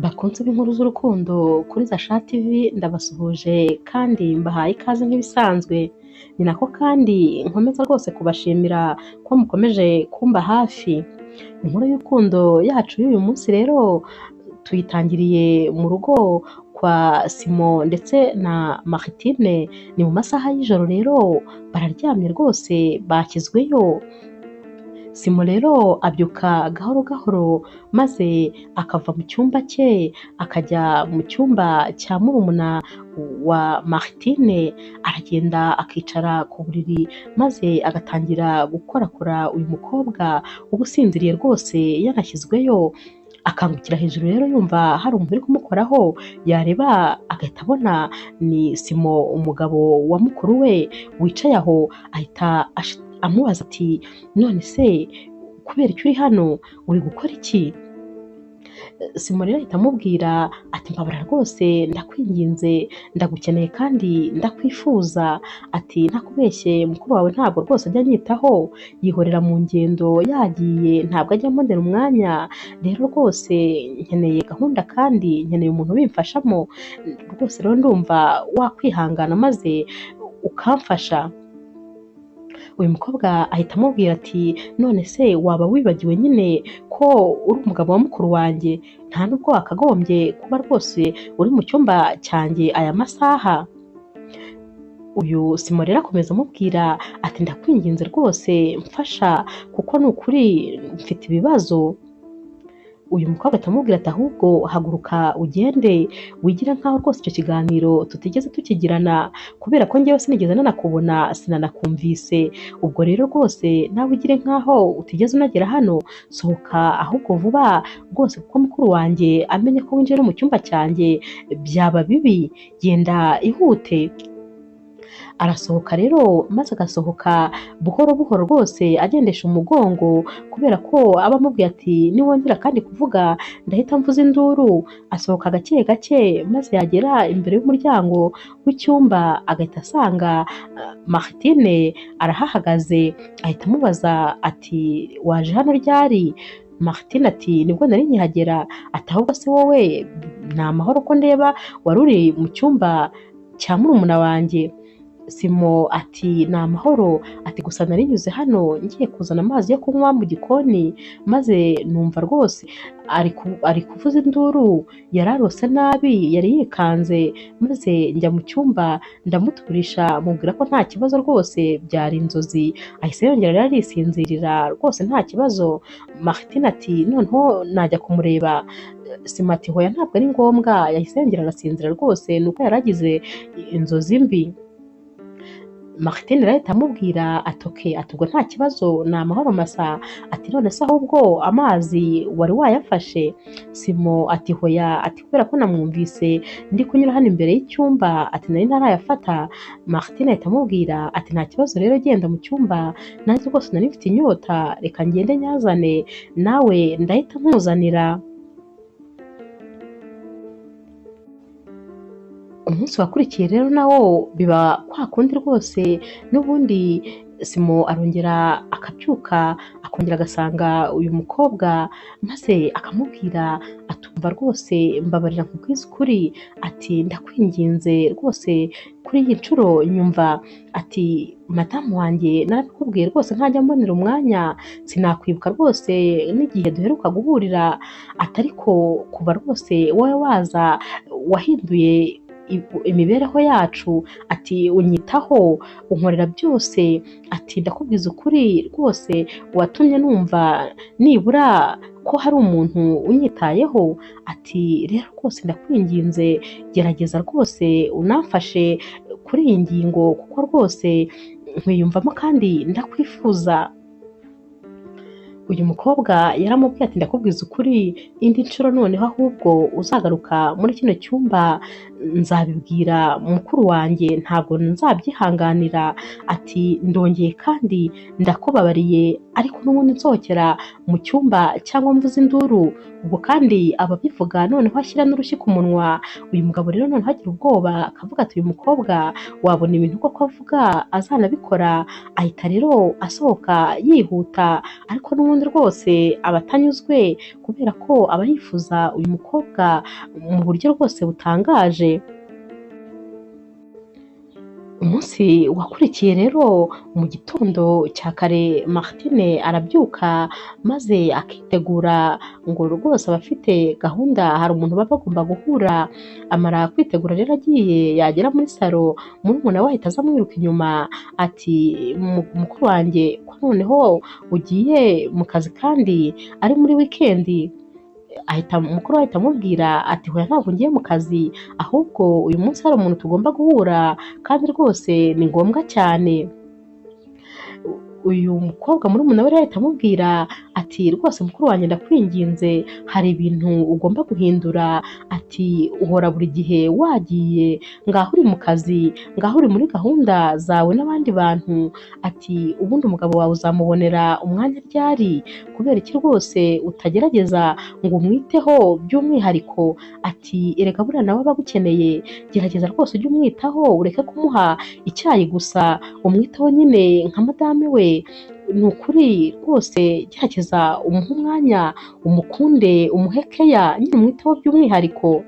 Bakunze b'inkuru z'urukundo kuri Zasha TV ndabasuhuje kandi mbahaye ikaze nk'ibisanzwe, ni nako kandi nkomeza rwose kubashimira ko mukomeje kumba hafi. Inkuru y'urukundo yacu y'uyu munsi rero tuyitangiriye mu rugo kwa Simon ndetse na Martine, ni mu masaha y'ijoro rero bararyamye rwose bashyizweyo. Simon rero abyuka gahoro gahoro maze akava mu cyumba cye akajya mu cyumba cya murumuna wa Martine, aragenda akicara ku buriri maze agatangira gukorakora uyu mukobwa uba usinziriye rwose yanashyizweyo. Akangukira hejuru rero yumva hari umuntu uri kumukoraho, yareba agahita abona ni Simon umugabo wa mukuru we wicaye aho, ahita amubaza ati none se kubera icyo uri hano uri gukora iki? Simon rero ahita amubwira ati mbabara rwose ndakwinginze ndagukeneye kandi ndakwifuza, ati ntakubeshye mukuru wawe ntabwo rwose ajya anyitaho, yihorera mu ngendo yagiye ntabwo ajya ambonera umwanya, rero rwose nkeneye gahunda kandi nkeneye umuntu ubimfashamo, rwose rero ndumva wakwihangana maze ukamfasha. Uyu mukobwa ahita amubwira ati none se waba wibagiwe nyine ko uri umugabo wa mukuru wanjye, nta nubwo wakagombye kuba rwose uri mu cyumba cyanjye aya masaha? Uyu Simon rero akomeza amubwira ati ndakwinginze rwose mfasha kuko ni ukuri mfite ibibazo. Uyu mukobwa atamubwira ati ahubwo haguruka ugende wigire nkaho rwose icyo kiganiro tutigeze tukigirana, kubera ko njyewe sinigeze nanakubona sinanakumvise, ubwo rero rwose nawe ugire nkaho utigeze unagera hano, sohoka ahubwo vuba rwose kuko mukuru wanjye amenye ko winjiye no mu cyumba cyanjye byaba bibi, genda ihute. Arasohoka rero maze agasohoka buhoro buhoro rwose agendesha umugongo, kubera ko aba amubwiye ati niwongera kandi kuvuga ndahita mvuza induru. Asohoka gake gake maze yagera imbere y'umuryango w'icyumba agahita asanga Martine arahahagaze, ahita amubaza ati waje hano ryari? Martine ati nibwo nari nkihagera. Ati ahubwo se wowe ni amahoro ko ndeba wari uri mu cyumba cya murumuna wanjye? Simon ati ni amahoro, ati gusa nari nyuze hano ngiye kuzana amazi yo kunywa mu gikoni maze numva rwose ari kuvuza induru, yararose nabi yari yikanze, maze njya mu cyumba ndamuturisha mubwira ko nta kibazo rwose byari inzozi, ahise yongera rero arisinzirira rwose nta kibazo. Martine ati noneho najya kumureba? Simon ati hoya ntabwo ari ngombwa, yahise yongera arasinzira rwose nuko yaragize inzozi mbi. Martine rero ahita amubwira ati okay, ati ubwo nta kibazo ni amahoro masa, ati none se ahubwo amazi wari wayafashe? Simon ati hoya, ati kubera ko namwumvise ndi kunyura hano imbere y'icyumba ati nari ntarayafata. Martine ahita amubwira ati nta kibazo rero genda mu cyumba, nanjye rwose nari mfite inyota, reka ngende nyazane nawe ndahita nkuzanira. Umunsi wakurikiye rero nawo biba kwa kundi rwose, n'ubundi Simon arongera akabyuka akongera agasanga uyu mukobwa maze akamubwira atumva rwose mbabarira nkubwize ukuri, ati ndakwinginze rwose kuri iyi nshuro nyumva, ati madamu wanjye narabikubwiye rwose ntajya mbonera umwanya, sinakwibuka rwose n'igihe duheruka guhurira, ati ariko kuba rwose wowe waza wahinduye imibereho yacu, ati unyitaho unkorera byose, ati ndakubwiza ukuri rwose watumye numva nibura ko hari umuntu unyitayeho, ati rero rwose ndakwinginze gerageza rwose unamfashe kuri iyi ngingo kuko rwose nkwiyumvamo kandi ndakwifuza. Uyu mukobwa yaramubwiye ati ndakubwiza ukuri indi nshuro noneho ahubwo uzagaruka muri kino cyumba nzabibwira mukuru wanjye, ntabwo nzabyihanganira, ati ndongeye kandi ndakubabariye ariko n'ubundi nsohokera mu cyumba cyangwa mvuze induru, ubwo kandi ababivuga noneho ashyira n'urushyi ku munwa. Uyu mugabo rero noneho agira ubwoba akavuga ati uyu mukobwa wabona ibintu koko avuga azanabikora, ahita rero asohoka yihuta, ariko n'ubundi n'ubundi rwose aba atanyuzwe kubera ko aba yifuza uyu mukobwa mu buryo rwose butangaje. Umunsi wakurikiye rero mu gitondo cya kare Martine arabyuka maze akitegura ngo rwose aba afite gahunda, hari umuntu baba bagomba guhura. Amara kwitegura rero agiye yagera muri salo, murumuna we ahita aza amwiruka inyuma ati mukuru wanjye ko noneho ugiye mu kazi kandi ari muri wikendi? Mukuru we ahita amubwira ati hoya ntabwo ngiye mu kazi, ahubwo uyu munsi hari umuntu tugomba guhura kandi rwose ni ngombwa cyane. Uyu mukobwa murumuna we rero ahita amubwira ati rwose mukuru wanjye ndakwinginze, hari ibintu ugomba guhindura, ati uhora buri gihe wagiye ngaho uri mu kazi, ngaho uri muri gahunda zawe n'abandi bantu, ati ubundi umugabo wawe uzamubonera umwanya ryari? Kubera iki rwose utagerageza ngo umwiteho by'umwihariko? Ati erega buriya nawe aba agukeneye, gerageza rwose ujye umwitaho, ureke kumuha icyayi gusa, umwiteho nyine nka madame we. Ni ukuri rwose gerageza umuhe umwanya, umukunde, umuhe keya, nyine umwiteho by'umwihariko.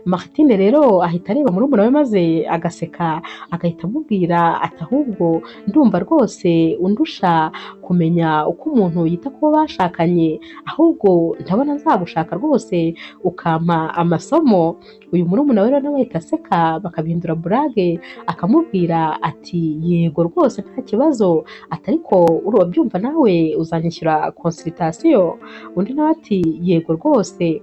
Martine rero ahita areba murumuna we maze agaseka, agahita amubwira ati ahubwo ndumva rwose undusha kumenya uko umuntu yita ku bo bashakanye, ahubwo ndabona nzagushaka rwose ukampa amasomo. Uyu murumuna we rero nawe ahita aseka bakabihindura burage, akamubwira ati yego rwose nta kibazo, ati ariko urabyumva nawe uzanyishyura consultation? Undi nawe ati yego rwose.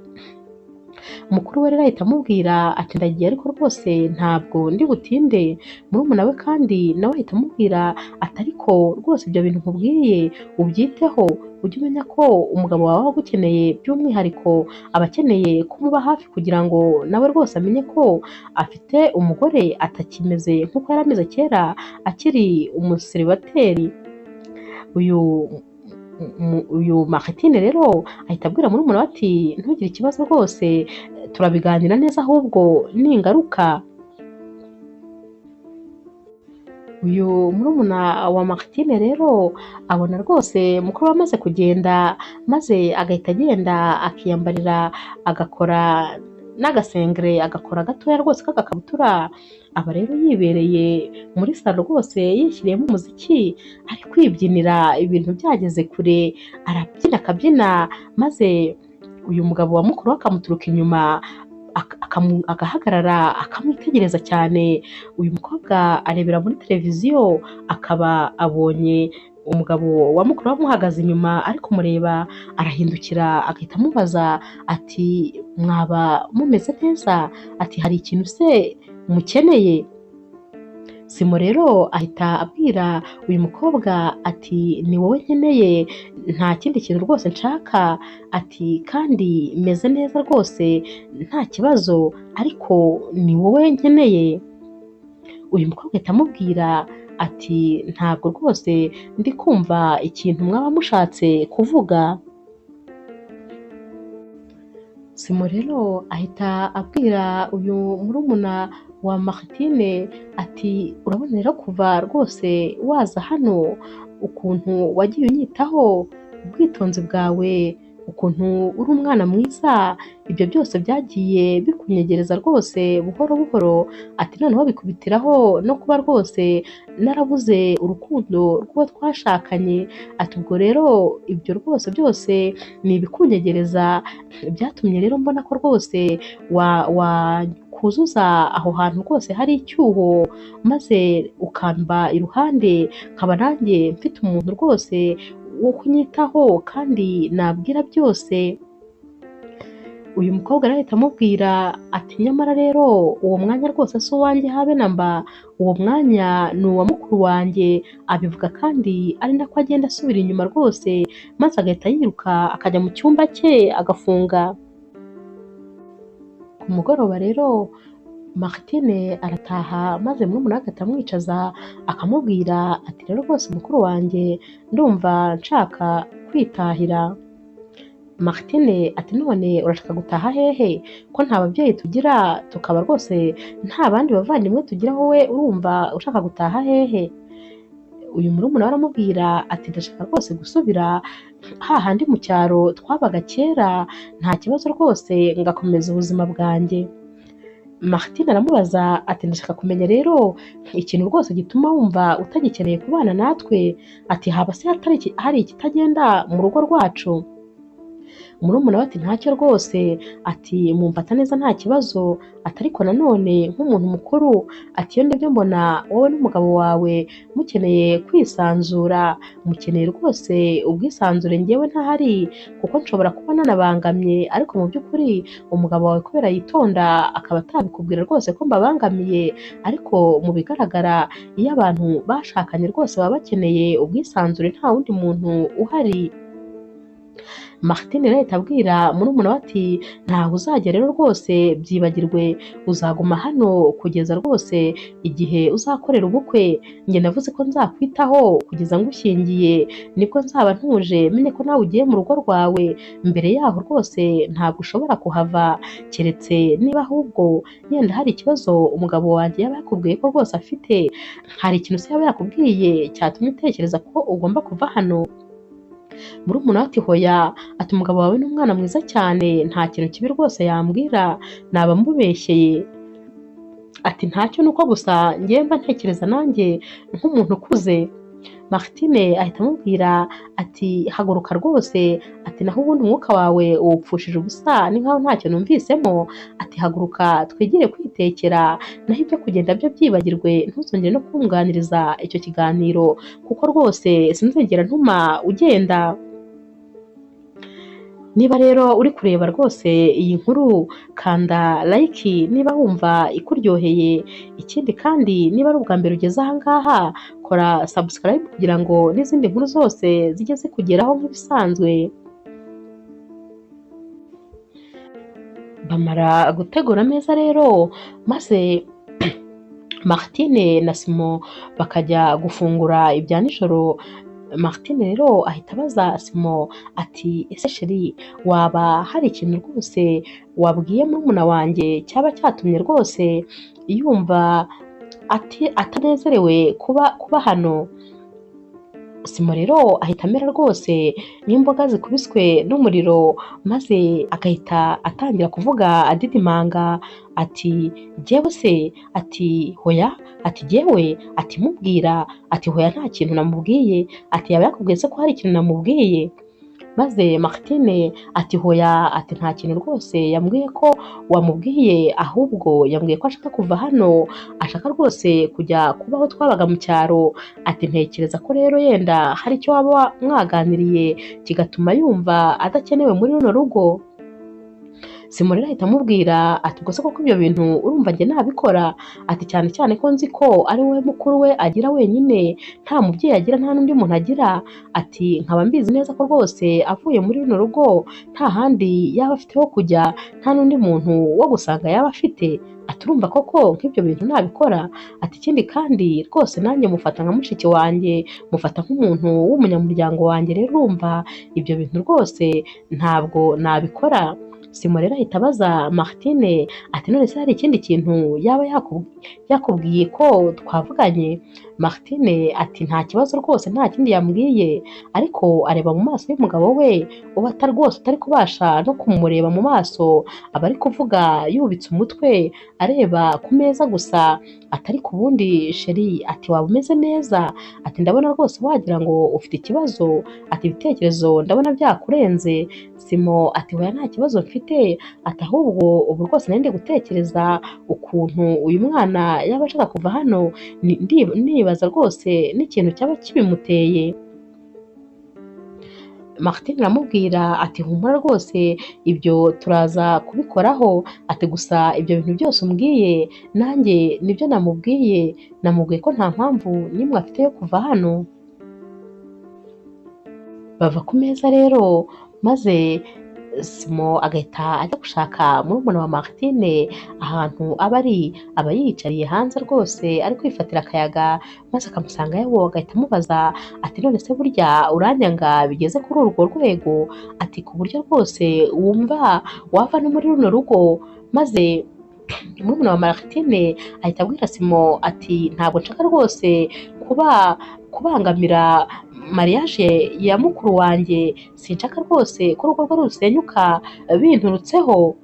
Mukuru we rero ahita amubwira ati ndagiye ariko rwose ntabwo ndi butinde. Murumuna we kandi nawe ahita amubwira ati ariko rwose ibyo bintu nkubwiye ubyiteho, ujye umenya ko umugabo wawe aba agukeneye by'umwihariko, aba akeneye kumuba hafi kugira ngo nawe rwose amenye ko afite umugore, atakimeze nk'uko yari ameze kera akiri umuseribateri. Uyu Martine rero ahita abwira murumuna we ati ntugire ikibazo rwose turabiganira neza, ahubwo ningaruka. Uyu murumuna wa Martine rero abona rwose mukuru we amaze kugenda, maze agahita agenda akiyambarira, agakora n'agasengere, agakora gatoya rwose k'agakabutura, aba rero yibereye muri salo rwose yishyiriyemo umuziki, ari kwibyinira, ibintu byageze kure, arabyina akabyina, maze uyu mugabo wa mukuru we akamuturuka inyuma agahagarara akamwitegereza cyane. Uyu mukobwa arebera muri televiziyo, akaba abonye umugabo wa mukuru we amuhagaze inyuma ari kumureba, arahindukira agahita amubaza ati mwaba mumeze neza? Ati hari ikintu se mukeneye? Simo rero ahita abwira uyu mukobwa ati ni wowe nkeneye, nta kindi kintu rwose nshaka, ati kandi meze neza rwose nta kibazo, ariko ni wowe nkeneye. Uyu mukobwa ahita amubwira ati ntabwo rwose ndi kumva ikintu mwaba mushatse kuvuga. Simo rero ahita abwira uyu murumuna wa Martine ati urabona rero kuva rwose waza hano, ukuntu wagiye unyitaho, ubwitonzi bwawe, ukuntu uri umwana mwiza, ibyo byose byagiye bikunyegereza rwose buhoro buhoro, ati noneho bikubitiraho no kuba rwose narabuze urukundo rw'uwo twashakanye, ati ubwo rero ibyo rwose byose ni ibikunyegereza, byatumye rero mbona ko rwose kuzuza aho hantu rwose hari icyuho, maze ukamba iruhande, nkaba nanjye mfite umuntu rwose wo kunyitaho kandi nabwira byose. Uyu mukobwa rero ahita amubwira ati nyamara rero uwo mwanya rwose si uwanjye habe na mba, uwo mwanya ni uwa mukuru wanjye. Abivuga kandi ari nako agenda asubira inyuma rwose, maze agahita yiruka akajya mu cyumba cye agafunga. Ku mugoroba rero Martine arataha, maze murumuna we agahita amwicaza akamubwira ati rero rwose mukuru wanjye ndumva nshaka kwitahira. Martine ati none urashaka gutaha hehe ko nta babyeyi tugira, tukaba rwose nta bandi bavandimwe tugira, wowe urumva ushaka gutaha hehe? uyu murumuna we aramubwira ati ndashaka rwose gusubira hahandi mu cyaro twabaga kera, nta kibazo rwose ngakomeza ubuzima bwanjye. Martine aramubaza ati ndashaka kumenya rero ikintu rwose gituma wumva utagikeneye kubana natwe, ati haba se hari ikitagenda mu rugo rwacu? Murumuna we ati ntacyo rwose, ati mumfata neza nta kibazo, ati ariko nanone nk'umuntu mukuru, ati iyo ndebye mbona wowe n'umugabo wawe mukeneye kwisanzura, mukeneye rwose ubwisanzure njyewe ntahari, kuko nshobora kuba nanabangamye, ariko mu by'ukuri umugabo wawe kubera yitonda akaba atabikubwira rwose ko mbabangamiye, ariko mu bigaragara iyo abantu bashakanye rwose baba bakeneye ubwisanzure nta wundi muntu uhari. Martine rero ahita abwira murumuna we ati ntaho uzajya rero rwose byibagirwe, uzaguma hano kugeza rwose igihe uzakorera ubukwe, njye navuze ko nzakwitaho kugeza ngushyingiye, nibwo nzaba ntuje menye ko nawe ugiye mu rugo rwawe, mbere yaho rwose ntabwo ushobora kuhava, keretse niba ahubwo yenda hari ikibazo umugabo wanjye yaba yakubwiye ko rwose afite, hari ikintu se yaba yakubwiye cyatumye utekereza ko ugomba kuva hano? Murumuna we ati hoya, ati umugabo wawe ni umwana mwiza cyane, nta kintu kibi rwose yambwira, naba mubeshyeye, ati ntacyo nuko gusa njyewe mba ntekereza nanjye nk'umuntu ukuze. Martine ahita amubwira ati haguruka rwose, ati naho ubundi umwuka wawe uwupfushije ubusa ni nkaho ntacyo numvisemo, ati haguruka twigire kwitekera, naho ibyo kugenda byo byibagirwe, ntuzongere no kunganiriza icyo kiganiro, kuko rwose sinzigera ntuma ugenda. Niba rero uri kureba rwose iyi nkuru, kanda like niba wumva ikuryoheye, ikindi kandi niba ari ubwa mbere ugeze aha ngaha, kora subscribe kugira ngo n'izindi nkuru zose zijye zikugeraho nk'ibisanzwe. Bamara gutegura ameza rero, maze Martine na Simon bakajya gufungura ibya nijoro. Martine rero ahita abaza Simon ati ese sheri, waba hari ikintu rwose wabwiye murumuna wanjye cyaba cyatumye rwose yumva atanezerewe kuba hano? Simon rero ahita amera rwose n'imboga zikubiswe n'umuriro, maze agahita atangira kuvuga adidimanga ati jyewe se, ati hoya, ati jyewe, ati mubwira, ati hoya nta kintu namubwiye, ati yaba yakubwiye se ko hari ikintu namubwiye? Maze Martine ati hoya, ati nta kintu rwose yambwiye ko wamubwiye, ahubwo yambwiye ko ashaka kuva hano, ashaka rwose kujya kuba aho twabaga mu cyaro, ati ntekereza ko rero yenda hari icyo waba mwaganiriye kigatuma yumva adakenewe muri runo rugo. Simon rero ahita amubwira ati ubwo se koko ibyo bintu urumva njye nabikora? Ati cyane cyane ko nzi ko ari wowe mukuru we agira wenyine, nta mubyeyi agira, nta n'undi muntu agira, ati nkaba mbizi neza ko rwose avuye muri runo rugo nta handi yaba afite ho kujya, nta n'undi muntu wo gusanga yaba afite, ati urumva koko nk'ibyo bintu nabikora? Ati ikindi kandi rwose nanjye mufata nka mushiki wanjye, mufata nk'umuntu w'umunyamuryango wanjye, rero urumva ibyo bintu rwose ntabwo nabikora. Simon rero ahita abaza Martine ati none se hari ikindi kintu yaba yakubwiye ko twavuganye? Martine ati nta kibazo rwose, nta kindi yambwiye, ariko areba mu maso y'umugabo we, uba rwose utari kubasha no kumureba mu maso, aba ari kuvuga yubitse umutwe areba ku meza gusa, atari ku bundi sheri, ati waba umeze neza, ati ndabona rwose wagira ngo ufite ikibazo, ati ibitekerezo ndabona byakurenze. Simon ati hoya nta kibazo mfite, ati ahubwo ubu rwose nari ndi gutekereza ukuntu uyu mwana yaba ashaka kuva hano, nibaza rwose n'ikintu cyaba kibimuteye. Martine aramubwira ati humura rwose ibyo turaza kubikoraho, ati gusa ibyo bintu byose umbwiye nanjye nibyo namubwiye ko nta mpamvu n'imwe afite yo kuva hano. Bava ku meza rero, maze Simon agahita ajya gushaka murumuna wa Martine ahantu aba yiyicariye hanze rwose ari kwifatira akayaga, maze akamusanga yawo, agahita amubaza ati none se burya uranyanga bigeze kuri urwo rwego? Ati ku buryo rwose wumva wava no muri runo rugo? Maze murumuna wa Martine ahita abwira Simon ati ntabwo nshaka rwose kubangamira mariage ya mukuru wanjye, sinshaka rwose ko urugo rwe rusenyuka binturutseho.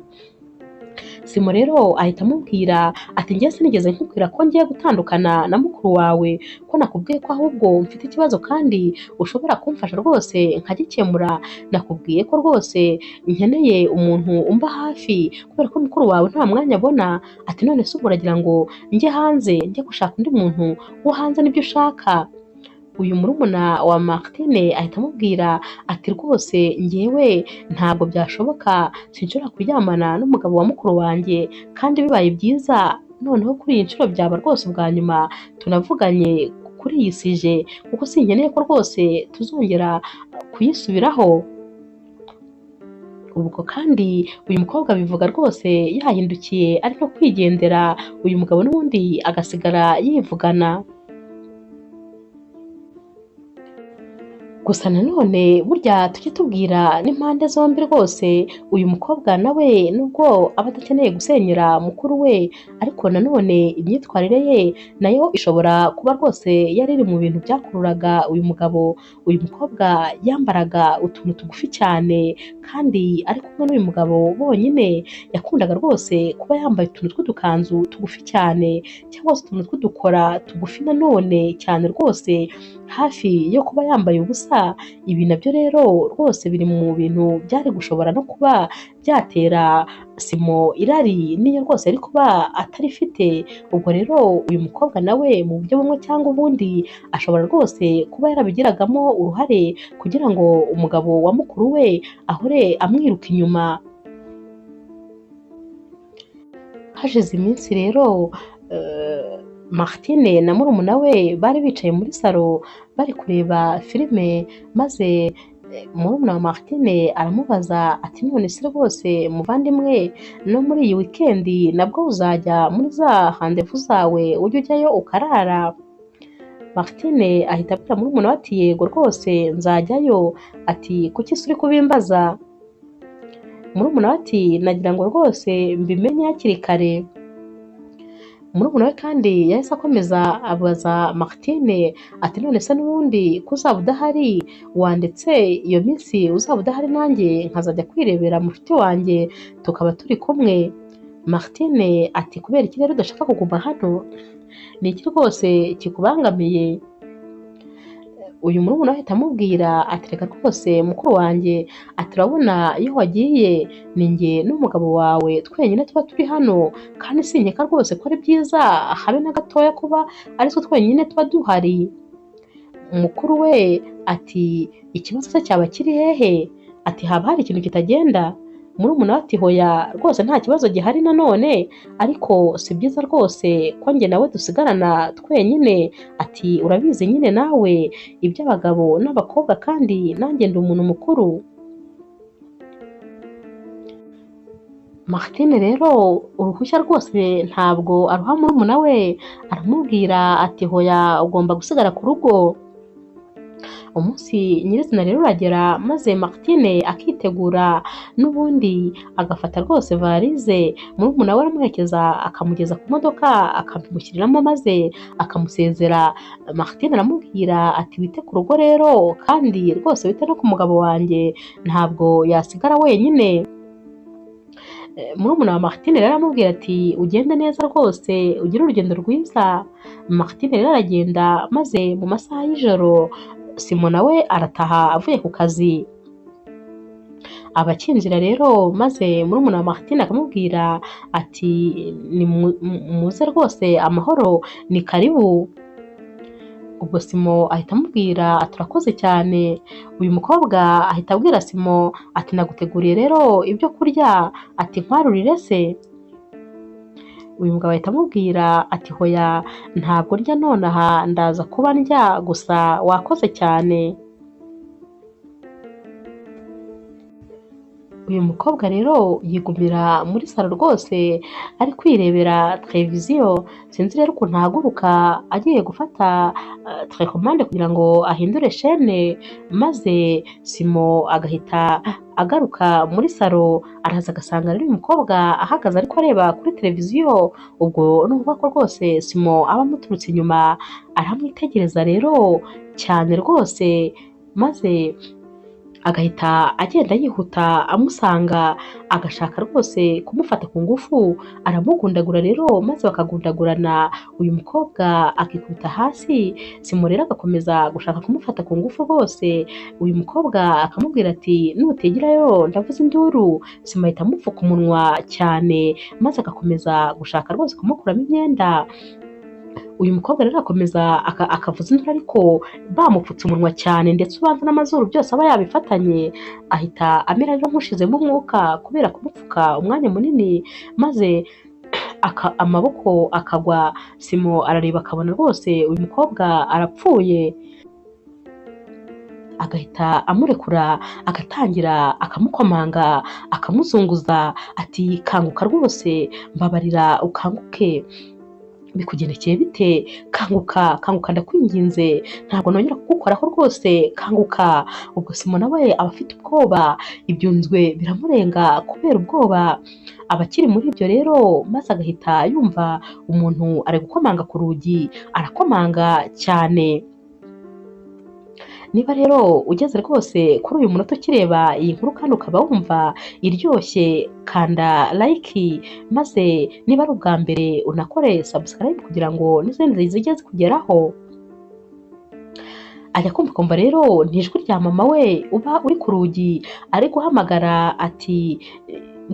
Simo rero ahita amubwira ati njye sinigeze nkubwira ko ngiye gutandukana na mukuru wawe, ko nakubwiye ko ahubwo mfite ikibazo kandi ushobora kumfasha rwose nkagikemura. Nakubwiye ko rwose nkeneye umuntu umba hafi kubera ko mukuru wawe nta mwanya abona. Ati none se ubwo uragira ngo njye hanze njye gushaka undi muntu wo hanze nibyo ushaka? Uyu murumuna wa Martine ahita amubwira ati rwose njyewe ntabwo byashoboka, sinshobora kuryamana n'umugabo wa mukuru wanjye, kandi bibaye byiza noneho kuri iyi nshuro byaba rwose ubwa nyuma tunavuganye kuri iyi sije, kuko sinkeneye ko rwose tuzongera kuyisubiraho. Ubwo kandi uyu mukobwa bivuga rwose yahindukiye ari no kwigendera, uyu mugabo n'ubundi agasigara yivugana. Gusa nanone burya tujye tubwira n'impande zombi rwose, uyu mukobwa nawe nubwo aba adakeneye gusenyera mukuru we, ariko nanone imyitwarire ye nayo ishobora kuba rwose yari iri mu bintu byakururaga uyu mugabo. Uyu mukobwa yambaraga utuntu tugufi cyane, kandi ari kumwe n'uyu mugabo bonyine yakundaga rwose kuba yambaye utuntu tw'udukanzu tugufi cyane, cyangwa se utuntu tw'udukora tugufi nanone cyane rwose, hafi yo kuba yambaye ubusa. Ibi nabyo rero rwose biri mu bintu byari gushobora no kuba byatera Simo irari niyo rwose ari kuba atarifite. Ubwo rero uyu mukobwa nawe mu buryo bumwe cyangwa ubundi ashobora rwose kuba yarabigiragamo uruhare kugira ngo umugabo wa mukuru we ahore amwiruka inyuma. Hashize iminsi rero Martine na murumuna we bari bicaye muri salo bari kureba filime, maze murumuna wa Martine aramubaza ati none se rwose muvandimwe, no muri iyi wikendi nabwo uzajya muri za handevu zawe ujye ujyayo ukarara? Martine ahita abwira murumuna we ati yego rwose nzajyayo. Ati kuki se uri kubimbaza? Murumuna we ati nagira ngo rwose mbimenye hakiri kare. Murumuna we kandi yahise akomeza abaza Martine ati none se n'ubundi ko uzaba udahari, wandetse iyo minsi uzaba udahari nanjye nkazajya kwirebera mushiki wanjye tukaba turi kumwe? Martine ati kubera iki rero udashaka kuguma hano? Ni iki rwose kikubangamiye? Uyu murumuna we ahita amubwira ati reka rwose mukuru wanjye, ati urabona iyo wagiye ni njye n'umugabo wawe twenyine tuba turi hano, kandi sinkeka rwose ko ari byiza habe na gatoya kuba ari twe twenyine tuba duhari. Mukuru we ati ikibazo se cyaba kiri hehe? Ati haba hari ikintu kitagenda? Murumuna we ati hoya rwose nta kibazo gihari nanone, ariko si byiza rwose ko njye nawe dusigarana twenyine. Ati urabizi nyine nawe iby'abagabo n'abakobwa, kandi nanjye ndi umuntu mukuru. Martine rero uruhushya rwose ntabwo aruha murumuna we, aramubwira ati hoya ugomba gusigara ku rugo. Umunsi nyirizina rero uragera, maze Martine akitegura n'ubundi agafata rwose varize, murumuna we aramuherekeza akamugeza ku modoka akamushyiriramo maze akamusezera. Martine aramubwira ati wite ku rugo rero, kandi rwose wite no ku mugabo wanjye, ntabwo yasigara wenyine. Murumuna wa Martine rero aramubwira ati ugende neza rwose ugire urugendo rwiza. Martine rero aragenda, maze mu masaha y'ijoro Simo nawe arataha avuye ku kazi. Abakinjira rero, maze murumuna wa Martine akamubwira ati muze rwose amahoro, ni karibu. Ubwo Simo ahita amubwira ati urakoze cyane. Uyu mukobwa ahita abwira Simo ati naguteguriye rero ibyo kurya, ati nkwarurire se? Uyu mugabo ahita amubwira ati hoya ntabwo ndya nonaha, ndaza kuba ndya gusa, wakoze cyane. Uyu mukobwa rero yigumira muri salo rwose ari kwirebera televiziyo, sinzi rero ukuntu ahaguruka agiye gufata telekomande kugira ngo ahindure shene, maze Simo agahita agaruka muri salo, araza agasanga rero uyu mukobwa ahagaze ariko areba kuri televiziyo, ubwo ni ukuvuga ko rwose Simo aba amuturutse inyuma, aramwitegereza rero cyane rwose, maze agahita agenda yihuta amusanga, agashaka rwose kumufata ku ngufu, aramugundagura rero maze bakagundagurana, uyu mukobwa akikubita hasi, Simo rero agakomeza gushaka kumufata ku ngufu rwose, uyu mukobwa akamubwira ati nutigirayo ndavuza induru, Simo ahita amupfuka umunwa cyane, maze agakomeza gushaka rwose kumukuramo imyenda. Uyu mukobwa rero akomeza akavuza induru ariko bamupfutse umunwa cyane, ndetse ubanza n'amazuru byose aba yabifatanye, ahita amera rero nk'ushizemo umwuka kubera kumupfuka umwanya munini, maze amaboko akagwa, Simo arareba akabona rwose uyu mukobwa arapfuye, agahita amurekura agatangira akamukomanga akamuzunguza ati kanguka rwose, mbabarira ukanguke, bikugendekeye bite? Kanguka, kanguka ndakwinginze, ntabwo nongera kugukoraho rwose, kanguka. Ubwo Simo nawe aba afite ubwoba, ibyunzwe biramurenga kubera ubwoba, aba akiri muri ibyo rero, maze agahita yumva umuntu ari gukomanga ku rugi, arakomanga cyane. Niba rero ugeze rwose kuri uyu munota ukireba iyi nkuru kandi ukaba wumva iryoshye, kanda like, maze niba ari ubwa mbere unakore subscribe kugira ngo n'izindi zijye zikugeraho. Ajya kumva rero ni ijwi rya mama we uba uri ku rugi ari guhamagara ati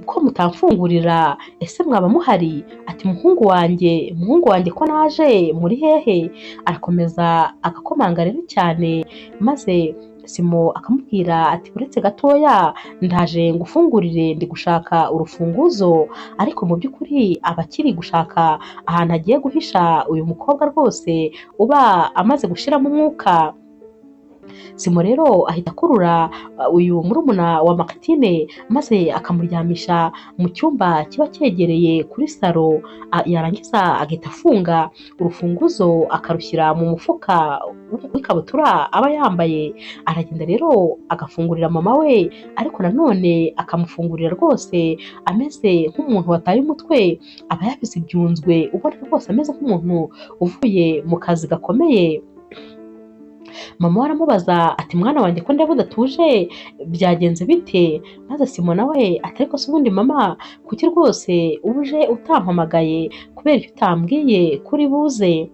ko mutamfungurira, ese mwaba muhari? Ati muhungu wanjye ko naje, muri hehe? Arakomeza agakomanga rero cyane, maze Simo akamubwira ati uretse gatoya ndaje ngufungurire, ndi gushaka urufunguzo, ariko mu by'ukuri aba akiri gushaka ahantu agiye guhisha uyu mukobwa rwose uba amaze gushiramo umwuka. Simo rero ahita akurura uyu murumuna wa Martine, maze akamuryamisha mu cyumba kiba cyegereye kuri salo, yarangiza agahita afunga urufunguzo akarushyira mu mufuka w'ikabutura aba yambaye, aragenda rero agafungurira mama we, ariko nanone akamufungurira rwose ameze nk'umuntu wataye umutwe, aba yabize ibyunzwe, ubona rwose ameze nk'umuntu uvuye mu kazi gakomeye. Mama we aramubaza ati mwana wanjye ko ndeba udatuje, byagenze bite? Maze Simo nawe ati ariko se ubundi mama, kuki rwose uje utampamagaye, kubera icyo utambwiye kuri buze?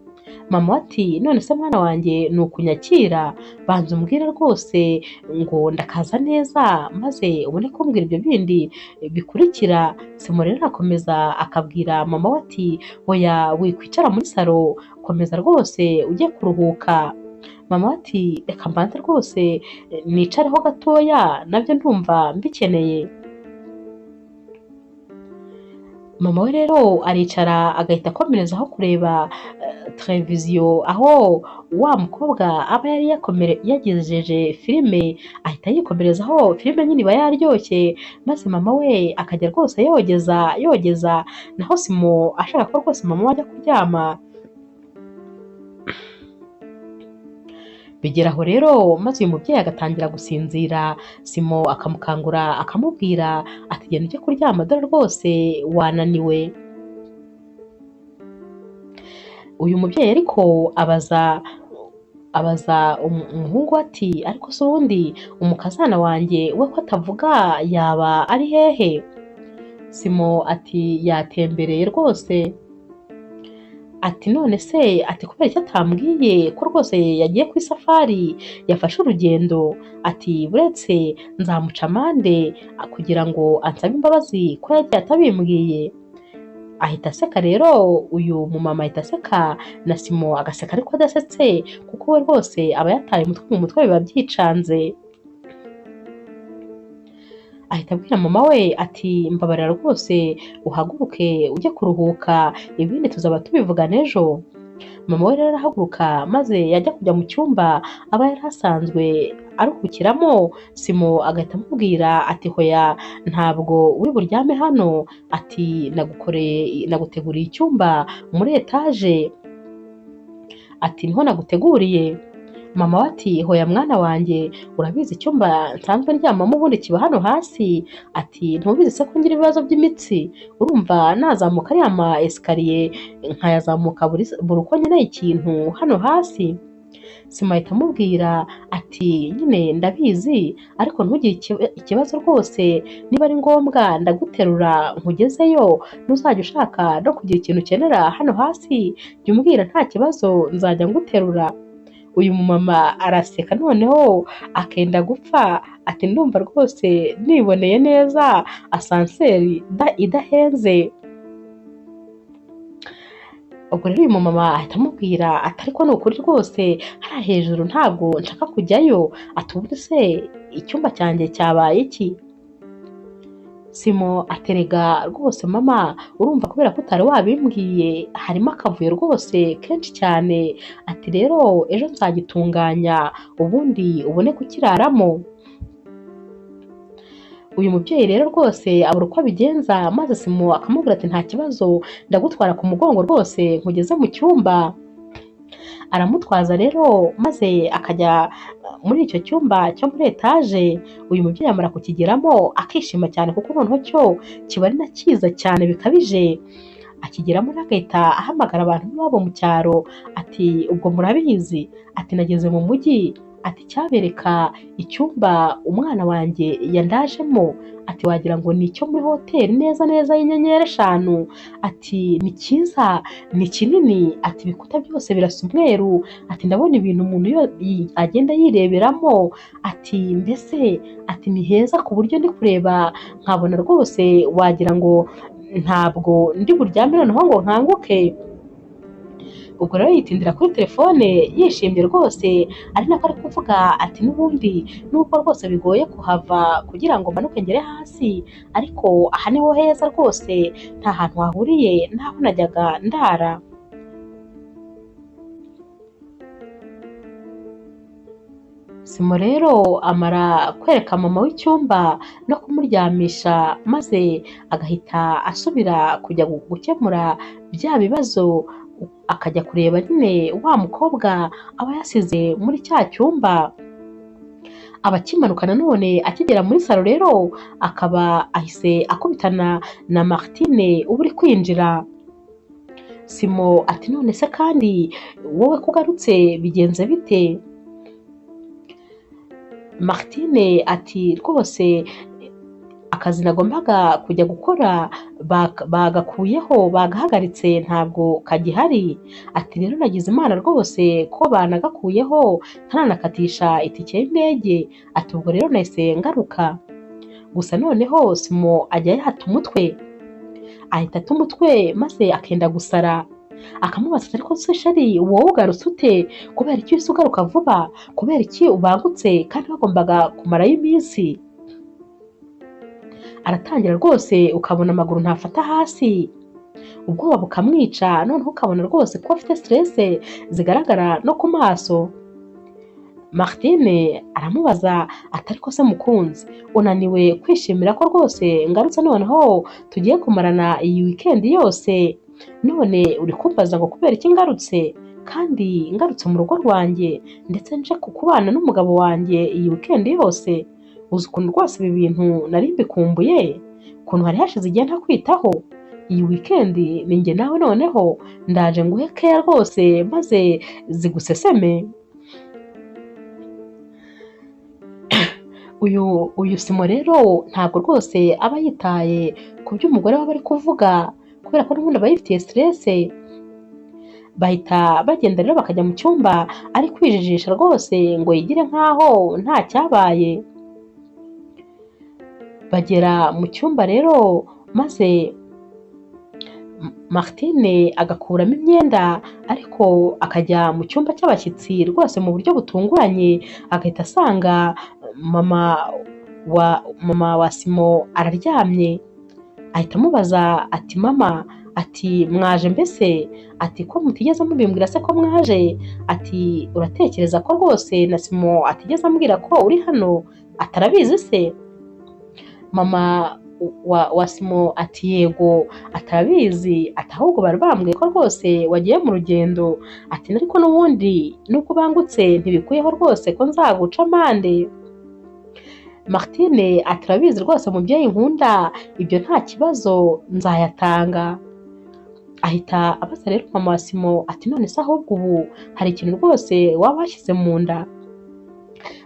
Mama ati none se mwana wanjye ni ukunyakira, banza umbwire rwose ngo ndakaza neza, maze ubone kumbwira ibyo bindi bikurikira. Simo rero akomeza akabwira mama we ati oya wikwicara muri salo, komeza rwose ujye kuruhuka. Mama ati reka mbanze rwose nicareho gatoya, nabyo ndumva mbikeneye. Mama we rero aricara agahita akomerezaho kureba televiziyo, aho wa mukobwa aba yari yagejeje filime, ahita yikomerezaho filime nyine iba yaryoshye, maze mama we akajya rwose yogeza, naho Simo ashaka ko rwose mama we ajya kuryama. Bigeraho rero maze uyu mubyeyi agatangira gusinzira, Simo akamukangura akamubwira ati genda ujye kuryama dore rwose wananiwe. Uyu mubyeyi ariko abaza umuhungu ati ariko se ubundi umukazana wanjye we ko atavuga yaba ari hehe? Simo ati yatembereye rwose. Ati none se ati kubera icyo atambwiye ko rwose yagiye ku isafari, yafashe urugendo? Ati buretse nzamuca amande kugira ngo ansabe imbabazi ko yagiye atabimbwiye. Ahita aseka rero, uyu mumama ahita aseka, na Simo agaseka ariko adasetse kuko we rwose aba yataye umutwe mu mutwe, biba byicanze. Ahita abwira mama we ati mbabarira rwose uhaguruke ujye kuruhuka, ibindi tuzaba tubivugana ejo. Mama we rero arahaguruka, maze yajya kujya mu cyumba aba yari asanzwe aruhukiramo, Simo agahita amubwira ati hoya ntabwo uri buryame hano, ati naguteguriye icyumba muri etaje, ati niho naguteguriye. Mama we ati hoya mwana wanjye, urabizi icyumba nsanzwe ndyamamo ubundi kiba hano hasi, ati ntubizi se ko ngira ibibazo by'imitsi, urumva nazamuka ariya ma esikariye nkayazamuka buri uko nkeneye ikintu hano hasi. Sima ahita amubwira ati nyine ndabizi ariko ntugire ikibazo rwose, niba ari ngombwa ndaguterura nkugezeyo, ntuzajya ushaka no kugira ikintu ukenera hano hasi, jya umbwira nta kibazo nzajya nguterura. Uyu mumama araseka noneho akenda gupfa, ati ndumva rwose niboneye neza asanseri idahenze. Ubwo rero uyu mumama ahita amubwira ati ariko ni ukuri rwose hariya hejuru ntabwo nshaka kujyayo, ati ubundi se icyumba cyanjye cyabaye iki? Simo aterega rwose mama, urumva kubera ko utari wabimbwiye harimo akavuyo rwose kenshi cyane, ati rero ejo nzagitunganya ubundi ubone kukiraramo. Uyu mubyeyi rero rwose abura uko abigenza, maze Simo akamubwira ati nta kibazo ndagutwara ku mugongo rwose nkugeze mu cyumba. Aramutwaza rero maze akajya muri icyo cyumba cyo muri etaje. Uyu mubyeyi amara kukigeramo akishima cyane kuko noneho cyo kiba ari na cyiza cyane bikabije. Akigeramo agahita ahamagara abantu b'iwabo mu cyaro, ati ubwo murabizi, ati nageze mu mujyi, ati cyabereka icyumba umwana wanjye yandajemo, ati wagira ngo ni icyo muri hoteli neza neza y'inyenyeri 5, ati ni cyiza ni kinini, ati ibikuta byose birasa umweru, ati ndabona ibintu umuntu agenda yireberamo, ati mbese ati ni heza ku buryo ndi kureba nkabona rwose wagira ngo ntabwo ndi buryame noneho ngo nkanguke. Ubwo rero yitindira kuri telefone yishimye rwose, ari nako ari kuvuga ati n'ubundi nubwo rwose bigoye kuhava kugira ngo manuke ngere hasi, ariko aha niho heza rwose, nta hantu hahuriye n'aho najyaga ndara. Simo rero amara kwereka mama w'icyumba no kumuryamisha, maze agahita asubira kujya gukemura bya bibazo, akajya kureba nyine wa mukobwa aba yasize muri cya cyumba. Abakimanuka nanone akigera muri salo rero akaba ahise akubitana na Martine uba uri kwinjira. Simo ati none se kandi wowe kugarutse bigenze bite? Martine ati rwose akazi nagombaga kujya gukora bagakuyeho, bagahagaritse ntabwo kagihari, ati rero nagize imana rwose ko banagakuyeho ntananakatisha itike y'indege, ati ubwo rero nahise ngaruka. Gusa noneho Simo ajya yahata umutwe, ahita ata umutwe maze akenda gusara. Akamubaza ariko se shari wowe ugarutse ute, kubera iki uhise ugaruka vuba, kubera iki ubangutse kandi bagombaga kumarayo iminsi? Aratangira rwose ukabona amaguru ntafata hasi, ubwoba bukamwica, noneho ukabona rwose ko afite stress zigaragara no ku maso. Martine aramubaza ati ariko se mukunzi, unaniwe kwishimira ko rwose ngarutse noneho tugiye kumarana iyi weekend yose, none uri kumbaza ngo kubera iki ngarutse, kandi ngarutse mu rugo rwanjye ndetse nje kukubana n'umugabo wanjye iyi weekend yose? Uzi ukuntu rwose ibi bintu nari mbikumbuye, ukuntu hari hashize igihe ntakwitaho. Iyi weekend ni njye nawe noneho ndaje nguhe care rwose maze ziguseseme. Uyu Simo rero ntabwo rwose aba yitaye ku byo umugore we ari kuvuga, kubera ko n'ubundi aba yifitiye stress. Bahita bagenda rero bakajya mu cyumba ari kwijijisha rwose ngo yigire nkaho nta cyabaye. Bagera mu cyumba rero maze Martine agakuramo imyenda ariko akajya mu cyumba cy'abashyitsi rwose mu buryo butunguranye, agahita asanga mama wa Simo araryamye. Ahita amubaza ati mama, ati mwaje mbese, ati ko mutigeze mubimbwira se ko mwaje, ati uratekereza ko rwose na Simo atigeze ambwira ko uri hano, atarabizi se? Mama wa Simo ati yego atarabizi, ati ahubwo bari bambwiye ko rwose wagiye mu rugendo, ati ariko n'ubundi nubwo bangutse ntibikuyeho rwose ko nzaguca amande. Martine ati urabizi rwose mubyeyi nkunda, ibyo nta kibazo nzayatanga. Ahita abaza rero mama wa Simo ati none se ahubwo ubu hari ikintu rwose waba washyize mu nda?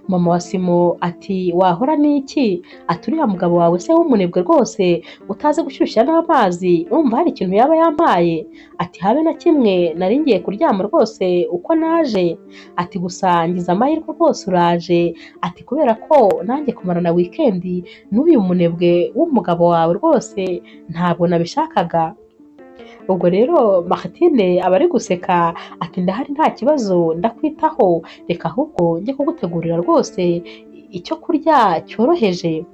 Mama wa Simo ati wahora n'iki, ati uriya mugabo wawe se w'umunebwe rwose utazi gushyushya n'amazi, urumva hari ikintu yaba yampaye? Ati habe na kimwe, nari ngiye kuryama rwose uko naje, ati gusa ngize amahirwe rwose uraje, ati kubera ko nanjye kumarana wikendi n'uyu munebwe w'umugabo wawe rwose ntabwo nabishakaga. Ubwo rero Martine aba ari guseka ati ndahari nta kibazo ndakwitaho, reka ahubwo njye kugutegurira rwose icyo kurya cyoroheje.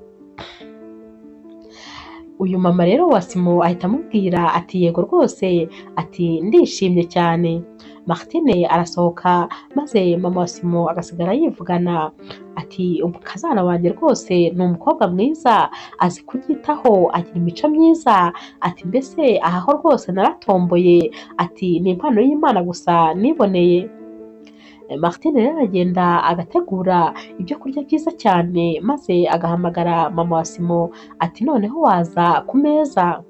Uyu mama rero wa Simo ahita amubwira ati yego rwose, ati ndishimye cyane. Martine arasohoka maze mama wa Simo agasigara yivugana ati umukazana wanjye rwose ni umukobwa mwiza, azi kunyitaho, agira imico myiza, ati mbese ahaho rwose naratomboye, ati ni impano y'Imana gusa niboneye. Martine rero aragenda agategura ibyo kurya byiza cyane maze agahamagara mama wa Simo ati noneho waza ku meza.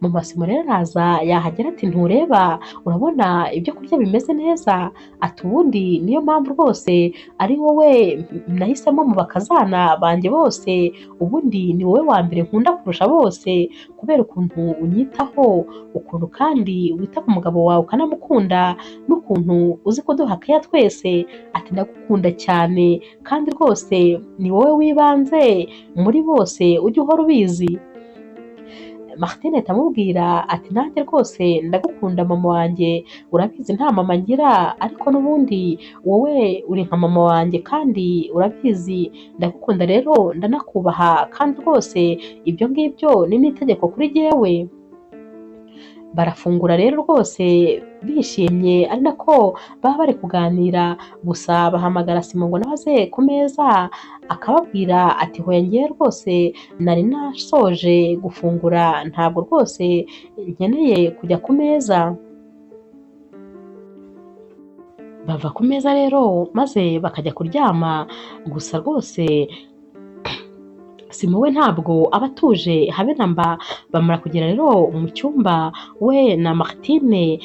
Mama wa Simo rero araza, yahagera ati ntureba urabona ibyo kurya bimeze neza, ati ubundi niyo mpamvu rwose ari wowe nahisemo mu bakazana banjye bose, ubundi ni wowe wa mbere nkunda kurusha bose kubera ukuntu unyitaho, ukuntu kandi wita ku mugabo wawe ukanamukunda, n'ukuntu uzi kuduha keya twese, ati ndagukunda cyane kandi rwose ni wowe wibanze muri bose ujye uhora ubizi. Martine ahita amubwira ati nanjye rwose ndagukunda mama wanjye, urabizi nta mama ngira, ariko n'ubundi wowe uri nka mama wanjye kandi urabizi ndagukunda rero ndanakubaha, kandi rwose ibyo ngibyo ni n'itegeko kuri jyewe. Barafungura rero rwose bishimye ari nako baba bari kuganira, gusa bahamagara Simo ngo nabaze ku meza, akababwira ati hoya ngiye rwose nari nasoje gufungura, ntabwo rwose nkeneye kujya ku meza. Bava ku meza rero maze bakajya kuryama, gusa rwose Simo we ntabwo aba atuje habe na mba. Bamara kugera rero mu cyumba we na Martine,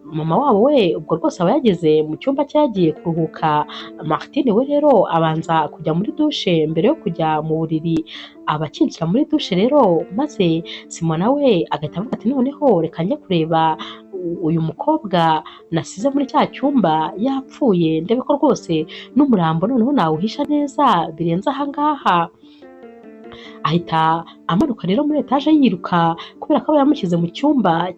mama wabo we ubwo rwose aba yageze mu cyumba cye yagiye kuruhuka. Martine we rero abanza kujya muri dushe mbere yo kujya mu buriri, aba akinjira muri dushe rero maze Simo nawe agahita avuga ati noneho reka njye kureba uyu mukobwa nasize muri cya cyumba yapfuye, ndebe ko rwose n'umurambo noneho nawuhisha neza birenze aha ngaha. Ahita amanuka rero muri etaje yiruka kubera ko aba yamushyize mu cyumba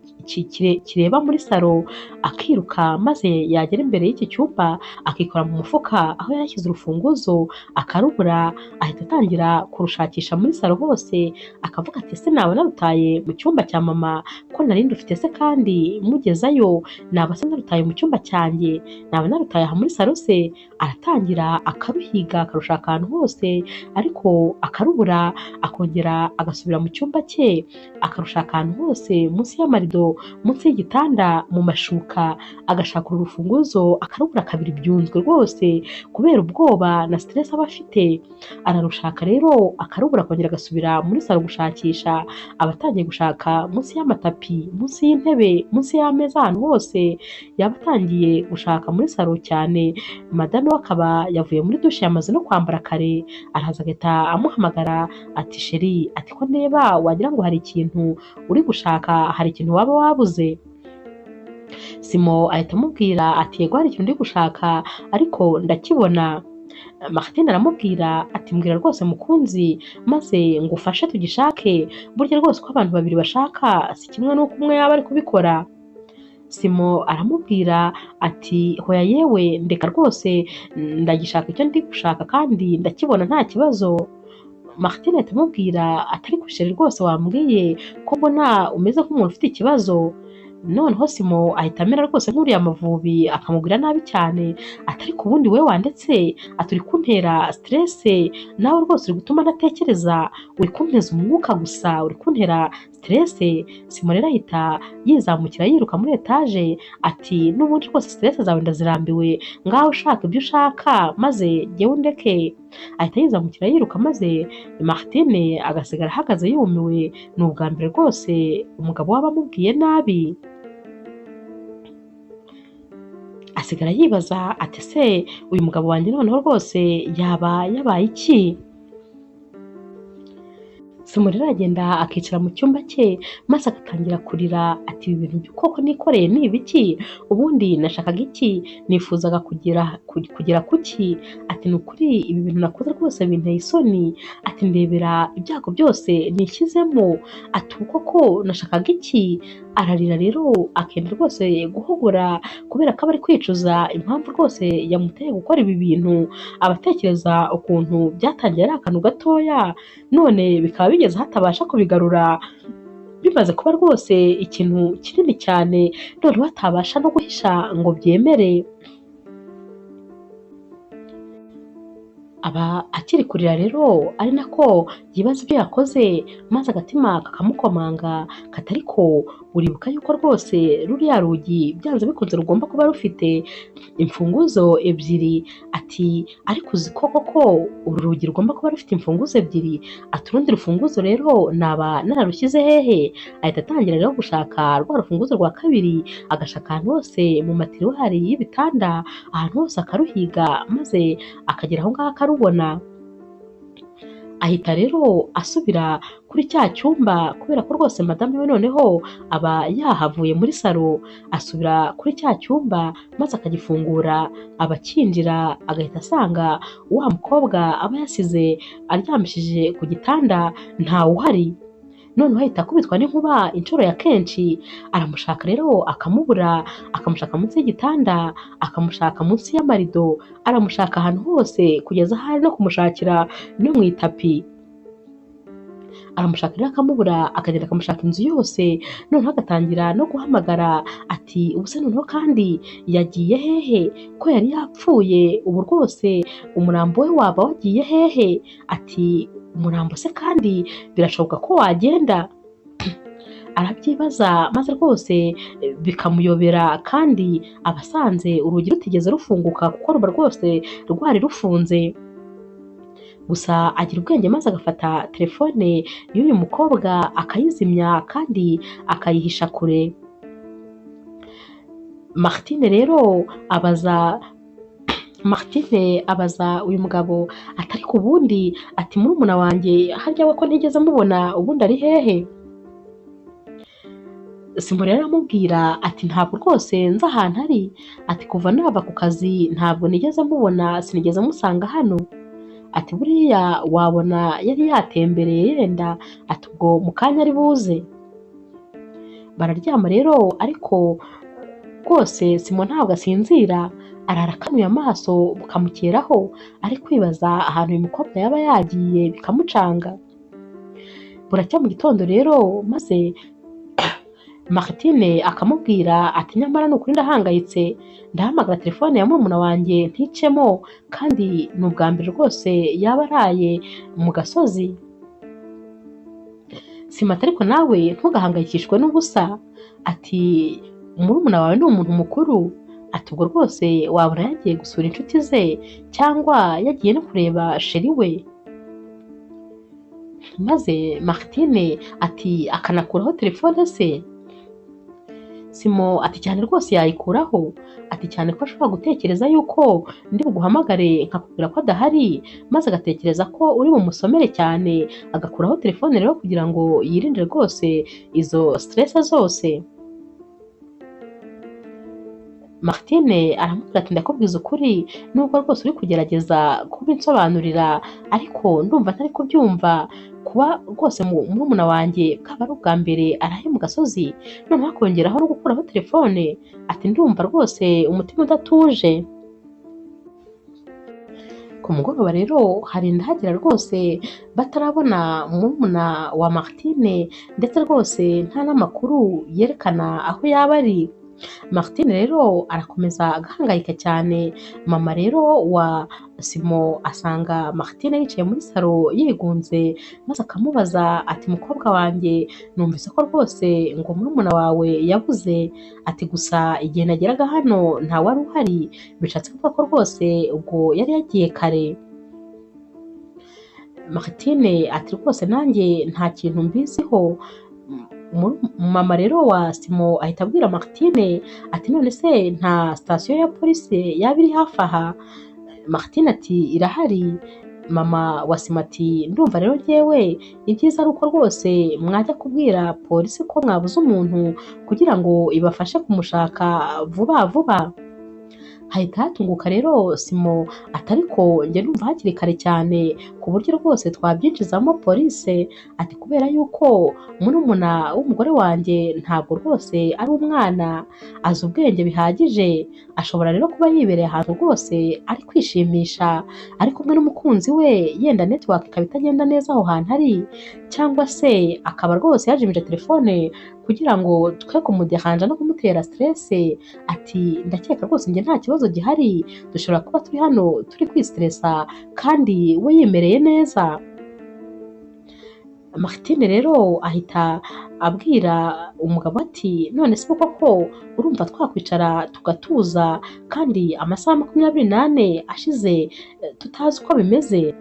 kireba muri salo, akiruka maze yagera imbere y'iki cyumba akikora mu mufuka aho yashyize urufunguzo akarubura, ahita atangira kurushakisha muri salo hose, akavuga ati ese naba narutaye mu cyumba cya mama ko nari ndufite se, kandi mugezayo naba se narutaye mu cyumba cyanjye, naba narutaye aha muri salo se. Aratangira akaruhiga akarushaka ahantu hose ariko akarubura, akongera agasubira mu cyumba cye akarushaka ahantu hose, munsi y'amarido, munsi y'igitanda, mu mashuka, agashaka uru rufunguzo akarubura kabiri byunzwe rwose kubera ubwoba na stress aba afite. Ararushaka rero akarubura, akongera agasubira muri salo gushakisha, abatangiye gushaka munsi y'amatapi, munsi y'intebe, munsi y'ameza, ahantu hose yaba atangiye gushaka muri salo cyane. Madame we akaba yavuye muri dushe yamaze no kwambara kare, araza agahita amuhamagara ati sheri, ati ko ndeba wagira ngo hari ikintu uri gushaka, hari ikintu waba wabuze. Simo ahita amubwira ati yego hari ikintu ndi gushaka ariko ndakibona. Martine aramubwira ati mbwira rwose mukunzi maze ngufashe tugishake, burya rwose ko abantu babiri bashaka si kimwe n'uko umwe yaba ari kubikora. Simo aramubwira ati hoya yewe ndeka rwose ndagishaka icyo ndi gushaka kandi ndakibona nta kibazo. Martine ahita amubwira ati ariko chérie rwose wambwiye ko mbona umeze nk'umuntu ufite ikibazo. Noneho Simo ahita amera rwose nk'uriya Amavubi akamubwira nabi cyane ati ariko ubundi we wandetse ati uri kuntera stress, nawe rwose uri gutuma ntatekereza, uri kunteza umwuka gusa, uri kuntera stress. Simo rero ahita yizamukira yiruka muri etaje ati n'ubundi rwose stress zawe ndazirambiwe, ngaho ushaka ibyo ushaka maze jyewe undeke. Ahita yizamukira yiruka maze Martine agasigara ahagaze yumiwe. Ni ubwa mbere rwose umugabo we aba amubwiye nabi. Asigara yibaza ati ese uyu mugabo wanjye noneho rwose yaba yabaye iki? Simo rero aragenda akicara mu cyumba cye maze agatangira kurira ati ibi bintu koko nikoreye ni ibiki? Ubundi nashakaga iki? Nifuzaga kugera kuki? Ati ni ukuri ibi bintu nakoze rwose binteye isoni, ati ndebera ibyago byose nishyizemo, ati ubu koko nashakaga iki? Ararira rero akenda rwose guhogora kubera ko aba ari kwicuza impamvu rwose yamuteye gukora ibi bintu. Abatekereza ukuntu byatangiye ari akantu gatoya none bikaba bigeze hatabasha kubigarura, bimaze kuba rwose ikintu kinini cyane noneho atabasha no guhisha ngo byemere. Aba akiri kurira rero ari nako yibaza ibyo yakoze maze agatima kakamukomanga katari ko uribuka yuko rwose ruriya rugi byanze bikunze rugomba kuba rufite imfunguzo ebyiri. Ati ariko uzi koko uru rugi rugomba kuba rufite imfunguzo ebyiri? Ati urundi rufunguzo rero naba nararushyize hehe? Ahita atangira rero gushaka rwa rufunguzo rwa kabiri, agashaka ahantu hose mu matiriwari y'ibitanda, ahantu hose akaruhiga maze akagera aho ngaho akarubona. Ahita rero asubira kuri cya cyumba kubera ko rwose madame we noneho aba yahavuye muri salo, asubira kuri cya cyumba maze akagifungura, abakinjira agahita asanga wa mukobwa aba yasize aryamishije ku gitanda ntawe uhari. Noneho ahita akubitwa n'inkuba inshuro ya kenshi, aramushaka rero akamubura, akamushaka munsi y'igitanda, akamushaka munsi y'amarido, aramushaka ahantu hose kugeza aho ari no kumushakira no mu itapi. Aramushaka rero akamubura, akagenda akamushaka inzu yose, noneho agatangira no guhamagara ati ubuse noneho kandi yagiye hehe ko yari yapfuye, ubu rwose umurambo we waba wagiye hehe? Ati umurambo se kandi birashoboka ko wagenda? Arabyibaza maze rwose bikamuyobera kandi abasanze urugi rutigeze rufunguka kuko ruba rwose rwari rufunze. Gusa agira ubwenge maze agafata telefone y'uyu mukobwa akayizimya kandi akayihisha kure. Martine abaza uyu mugabo ati ariko ubundi ati murumuna wanjye harya we ko ntigeze mubona ubundi ari hehe? Simo rero aramubwira ati ntabwo rwose nzi ahantu ari, ati kuva nava ku kazi ntabwo nigeze mubona, sinigeze musanga hano. Ati buriya wabona yari yatembereye yenda, ati ubwo mu kanya ari buze. Bararyama rero ariko rwose Simo ntabwo asinzira, arara akanuye amaso bukamukeraho ari kwibaza ahantu uyu mukobwa yaba yagiye bikamucanga. Buracya mu gitondo rero maze Martine akamubwira ati nyamara ni ukuri ndahangayitse, ndahamagara telefone ya murumuna wanjye nticemo kandi ni ubwa mbere rwose yaba araye mu gasozi. Simo ati ariko nawe ntugahangayikishwe n'ubusa, ati murumuna wawe ni umuntu mukuru, ati ubwo rwose wabona yagiye gusura inshuti ze cyangwa yagiye no kureba sheri we. Maze Martine ati akanakuraho telefone se? Simo ati cyane rwose yayikuraho, ati cyane ko ashobora gutekereza yuko ndi buguhamagare nkakubwira ko adahari, maze agatekereza ko uri bumusomere cyane, agakuraho telefone rero kugira ngo yirinde rwose izo stress zose. Martine aramubwira ati ndakubwiza ukuri nubwo rwose uri kugerageza kubinsobanurira ariko ndumva ntari kubyumva, kuba rwose murumuna wanjye bwaba ari ubwa mbere araye mu gasozi noneho akongeraho no gukuraho telefone, ati ndumva rwose umutima udatuje. ku mugoroba rero harinda hagera rwose batarabona murumuna wa Martine ndetse rwose nta n'amakuru yerekana aho yaba ari. Martine rero arakomeza agahangayika cyane. Mama rero wa Simo asanga Martine yicaye muri salo yigunze, maze akamubaza ati mukobwa wanjye, numvise ko rwose ngo murumuna wawe yabuze, ati gusa igihe nageraga hano nta wari uhari, bishatse kuvuga ko rwose ubwo yari yagiye kare. Martine ati rwose nanjye nta kintu mbiziho. Mama rero wa Simo ahita abwira Martine ati none se nta sitasiyo ya polisi yaba iri hafi aha? Martine ati irahari. Mama wa Simo ati ndumva rero njyewe ibyiza ari uko rwose mwajya kubwira polisi ko mwabuze umuntu kugira ngo ibafashe kumushaka vuba vuba. Hahita hatunguka rero Simo ati ariko njye numva hakiri kare cyane ku buryo rwose twabyinjizamo polisi, ati kubera yuko murumuna w'umugore wanjye ntabwo rwose ari umwana, azi ubwenge bihagije, ashobora rero kuba yibereye ahantu rwose ari kwishimisha ari kumwe n'umukunzi we, yenda network ikaba itagenda neza aho hantu ari, cyangwa se akaba rwose yajimije telefone kugira ngo twe kumudehanja no kumutera stress. Ati ndakeka rwose njye nta kibazo gihari, dushobora kuba turi hano turi kwistressa kandi we yimereye neza. Martine rero ahita abwira umugabo ati none se koko urumva twakwicara tugatuza kandi amasaha 24 ashize tutazi uko bimeze?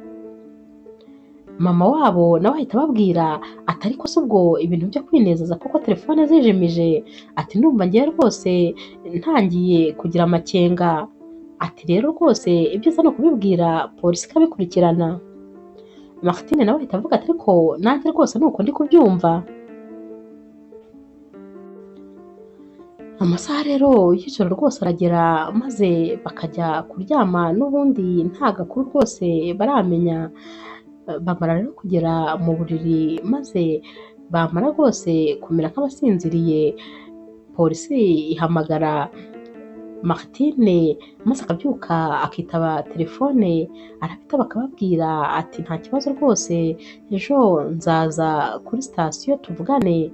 Mama wabo nawe ahita ababwira ati ariko se ubwo ibintu byo kwinezeza kuko telefone zijimije, ati ndumva ngiye rwose ntangiye kugira amakenga. Ati rero rwose ibyiza ni ukubibwira polisi ikabikurikirana. Martine nawe ahita avuga ati ariko nanjye rwose nuko ndi kubyumva. Amasaha rero y'ijoro rwose aragera maze bakajya kuryama, n'ubundi nta gakuru rwose baramenya. Bamara rero kugera mu buriri maze bamara rwose kumera nk'abasinziriye, polisi ihamagara Martine maze akabyuka akitaba telefone, arabitaba akababwira ati nta kibazo rwose, ejo nzaza kuri sitasiyo tuvugane.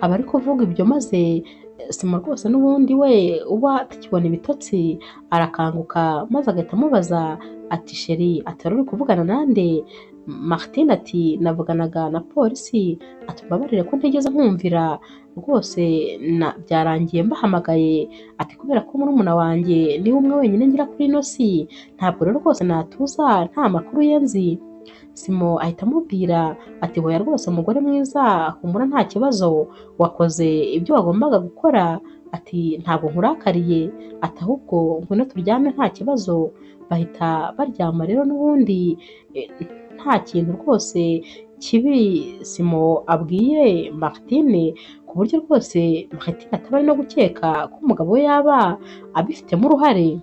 Aba ari kuvuga ibyo maze Simo rwose n'ubundi we uba atakibona ibitotsi arakanguka maze agahita amubaza ati sheri, ati wari uri kuvugana nande? Martine ati navuganaga na polisi, ati mbabarire ko ntigeze nkumvira rwose byarangiye mbahamagaye, ati kubera ko murumuna wanjye ni umwe wenyine ngira kuri ino si, ntabwo rero rwose natuza nta makuru ye nzi. Simo ahita amubwira ati hoya rwose mugore mwiza, humura nta kibazo, wakoze ibyo wagombaga gukora, ati ntabwo nkurakariye, ati ahubwo ngwino turyame nta kibazo. Bahita baryama rero n'ubundi nta kintu rwose kibi Simo abwiye Martine, ku buryo rwose Martine ataba ari no gukeka ko umugabo we yaba abifitemo uruhare.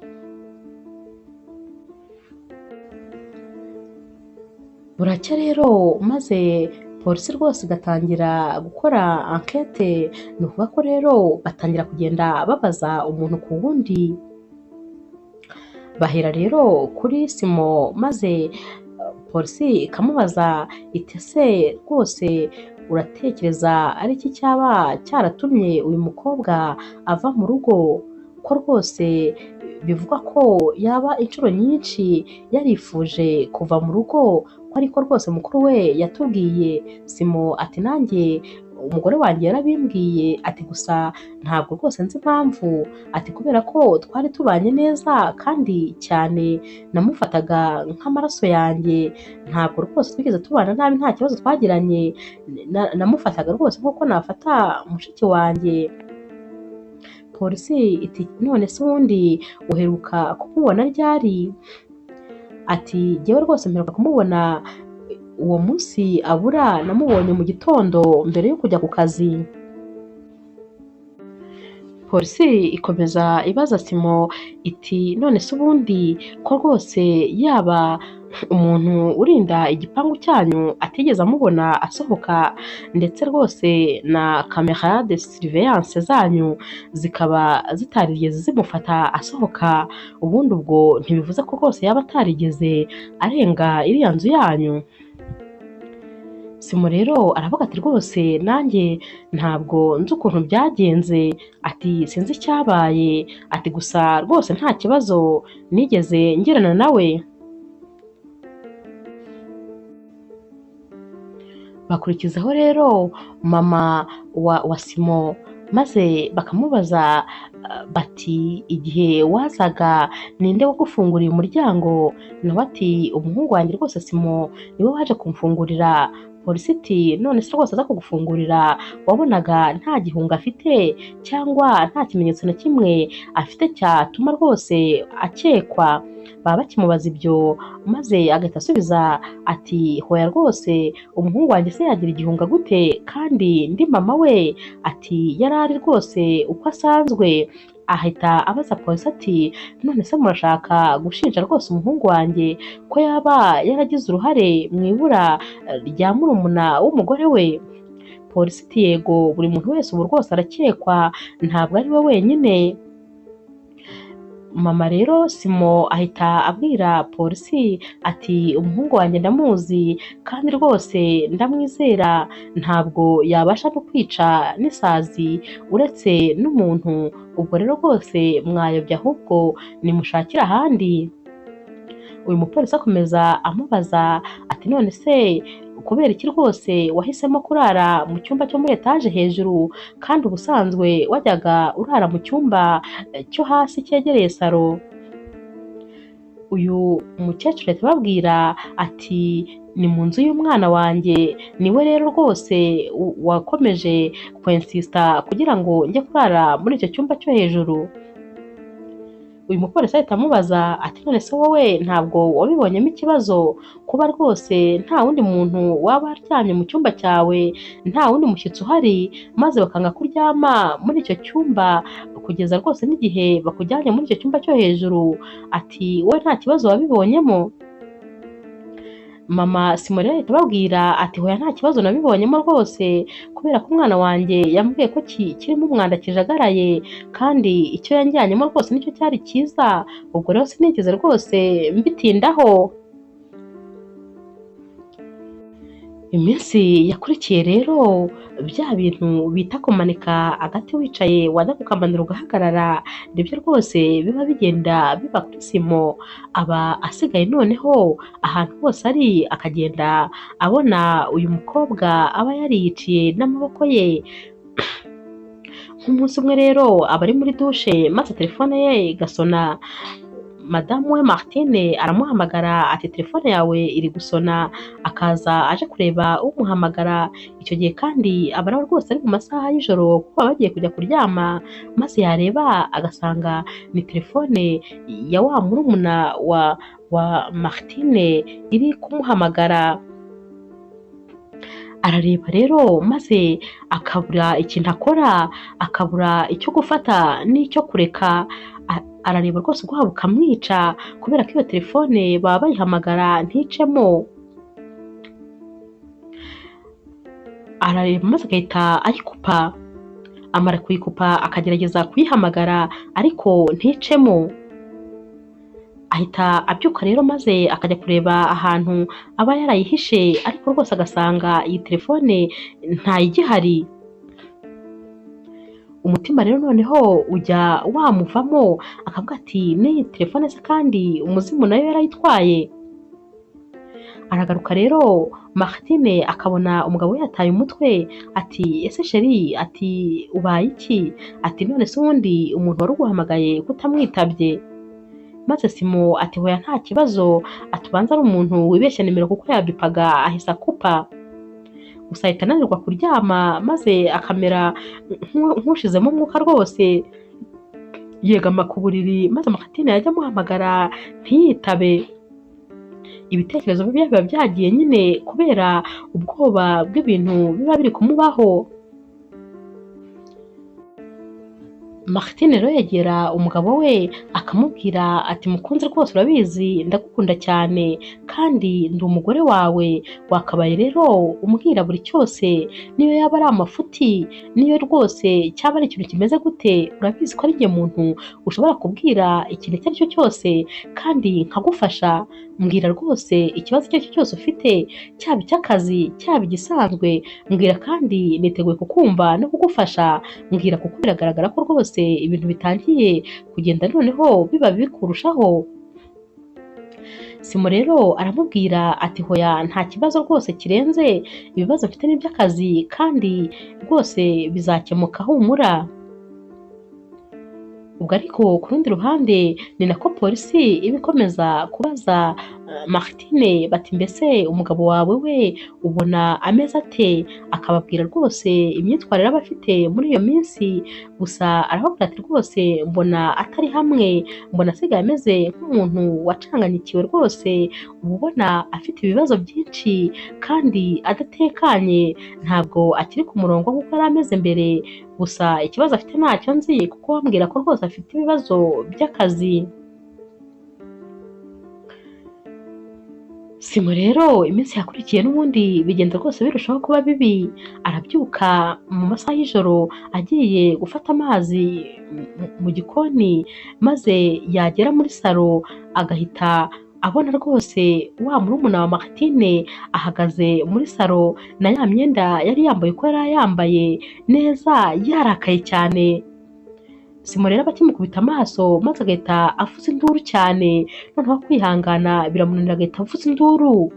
Buracya rero maze polisi rwose igatangira gukora enquete, ni ukuvuga ko rero batangira kugenda babaza umuntu ku wundi. Bahera rero kuri Simo maze polisi ikamubaza iti ese rwose uratekereza ari iki cyaba cyaratumye uyu mukobwa ava mu rugo, ko rwose bivugwa ko yaba inshuro nyinshi yarifuje kuva mu rugo, ko ariko rwose mukuru we yatubwiye. Simo ati nanjye umugore wanjye yarabimbwiye, ati gusa ntabwo rwose nzi impamvu, ati kubera ko twari tubanye neza kandi cyane namufataga nk'amaraso yanjye, ntabwo rwose twigeze tubana nabi, nta kibazo twagiranye, namufataga rwose nk'uko nafata mushiki wanjye. Polisi iti none se ubundi uheruka kumubona ryari? Ati jyewe rwose mperuka kumubona uwo munsi abura, namubonye mu gitondo mbere yo kujya ku kazi. Polisi ikomeza ibaza Simo iti none se ubundi ko rwose yaba umuntu urinda igipangu cyanyu atigeze amubona asohoka, ndetse rwose na kamera de surveillance zanyu zikaba zitarigeze zimufata asohoka, ubundi ubwo ntibivuze ko rwose yaba atarigeze arenga iriya nzu yanyu? Simo rero aravuga ati rwose nanjye ntabwo nzi ukuntu byagenze, ati sinzi icyabaye, ati gusa rwose nta kibazo nigeze ngirana nawe. Bakurikizaho rero mama wa Simo, maze bakamubaza bati igihe wazaga ninde wagufunguriye umuryango? Nawe ati umuhungu wanjye rwose Simo niwe waje kumfungurira. Polisi iti none se rwose aza kugufungurira wabonaga nta gihunga afite cyangwa nta kimenyetso na kimwe afite cyatuma rwose akekwa? Baba bakimubaza ibyo, maze agahita asubiza ati hoya rwose umuhungu wanjye se yagira igihunga gute kandi ndi mama we? Ati yari ari rwose uko asanzwe. Ahita abaza polisi ati none se murashaka gushinja rwose umuhungu wanjye ko yaba yaragize uruhare mu ibura rya murumuna w'umugore we? Polisi iti yego, buri muntu wese ubu rwose arakekwa, ntabwo ari we wenyine. Mama rero Simo ahita abwira polisi ati umuhungu wanjye ndamuzi kandi rwose ndamwizera, ntabwo yabasha no kwica n'isazi uretse n'umuntu. Ubwo rero rwose mwayobye, ahubwo nimushakire ahandi. Uyu mupolisi akomeza amubaza ati none se kubera iki rwose wahisemo kurara mu cyumba cyo muri etaje hejuru kandi ubusanzwe wajyaga urara mu cyumba cyo hasi cyegereye salo? Uyu mukecuru ahita ababwira ati ni mu nzu y'umwana wanjye, niwe rero rwose wakomeje kwensista kugira ngo njye kurara muri icyo cyumba cyo hejuru. Uyu mupolisi ahita amubaza ati none se wowe ntabwo wabibonyemo ikibazo kuba rwose nta wundi muntu waba aryamye mu cyumba cyawe, nta wundi mushyitsi uhari, maze bakanga kuryama muri icyo cyumba kugeza rwose n'igihe bakujyanye muri icyo cyumba cyo hejuru? Ati wowe nta kibazo wabibonyemo? Mama Simo rero ahita ababwira ati hoya nta kibazo nabibonyemo rwose, kubera ko umwana wanjye yambwiye ko kirimo umwanda kijagaraye kandi icyo yanjyanyemo rwose nicyo cyari cyiza, ubwo rero sinigeze rwose mbitindaho. Iminsi yakurikiye rero bya bintu bita kumanika agati wicaye wajya kukamanura ugahagarara, nibyo rwose biba bigenda biba kuri Simo. Aba asigaye noneho ahantu hose ari akagenda abona uyu mukobwa aba yariyiciye n'amaboko ye. Nk'umunsi umwe rero aba ari muri dushe, maze telefone ye igasona. Madamu we Martine aramuhamagara ati telefone yawe iri gusona, akaza aje kureba umuhamagara. Icyo gihe kandi aba rwose ari mu masaha y'ijoro kuko baba bagiye kujya kuryama, maze yareba agasanga ni telefone ya wa murumuna wa Martine iri kumuhamagara. Arareba rero maze akabura ikintu akora, akabura icyo gufata n'icyo kureka. Arareba rwose ubwoba bukamwica kubera ko iyo telefone baba bayihamagara nticemo. Arareba maze agahita ayikupa, amara kuyikupa akagerageza kuyihamagara ariko nticemo. Ahita abyuka rero maze akajya kureba ahantu aba yarayihishe, ariko rwose agasanga iyi telefone ntayigihari. Umutima rero noneho ujya wamuvamo, akavuga ati n'iyi telefone se kandi umuzimu nayo yarayitwaye. Aragaruka rero Martine akabona umugabo we yataye umutwe, ati ese sheri, ati ubaye iki? Ati none se ubundi umuntu wari uguhamagaye kutamwitabye? Maze Simo ati hoya nta kibazo, atubanza ari umuntu wibeshya nimero kuko yabipaga ahise akupa. Gusa ahita ananirwa kuryama, maze akamera nk'ushizemo umwuka rwose, yegama ku buriri, maze Martine yajya amuhamagara ntiyitabe. Ibitekerezo bibi biba byagiye nyine kubera ubwoba bw'ibintu biba biri kumubaho. Martine rero yegera umugabo we akamubwira ati mukunzi rwose urabizi ndagukunda cyane kandi ndi umugore wawe, wakabaye rero umbwira buri cyose niyo yaba ari amafuti, niyo rwose cyaba ari ikintu kimeze gute, urabizi ko ari njye muntu ushobora kubwira ikintu icyo ari cyo cyose kandi nkagufasha. Mbwira rwose ikibazo icyo ari cyo cyose ufite, cyaba icy'akazi cyaba igisanzwe, mbwira kandi niteguye kukumva no kugufasha. Mbwira kuko biragaragara ko rwose ibintu bitangiye kugenda noneho biba bibi kurushaho. Simo rero aramubwira ati hoya nta kibazo rwose kirenze, ibibazo mfite n'iby'akazi kandi rwose bizakemuka humura. Ubwo ariko ku rundi ruhande ni nako polisi iba ikomeza kubaza Martine bati mbese umugabo wawe we ubona ameze ate, akababwira rwose imyitwarire aba afite muri iyo minsi. Gusa arababwira ati rwose mbona atari hamwe, mbona asigaye ameze nk'umuntu wacanganyikiwe rwose, uba ubona afite ibibazo byinshi kandi adatekanye, ntabwo akiri ku murongo nk'uko yari ameze mbere. Gusa ikibazo afite ntacyo nzi kuko bambwira ko rwose afite ibibazo by'akazi. Simo rero iminsi yakurikiye n'ubundi bigenda rwose birushaho kuba bibi. Arabyuka mu masaha y'ijoro agiye gufata amazi mu gikoni, maze yagera muri salo agahita abona rwose wa murumuna wa Martine ahagaze muri salo na ya myenda yari yambaye uko yari yambaye neza, yarakaye cyane. Simo rero bakimukubita amaso maze agahita avuza induru cyane, noneho kwihangana biramunanira agahita avuza induru.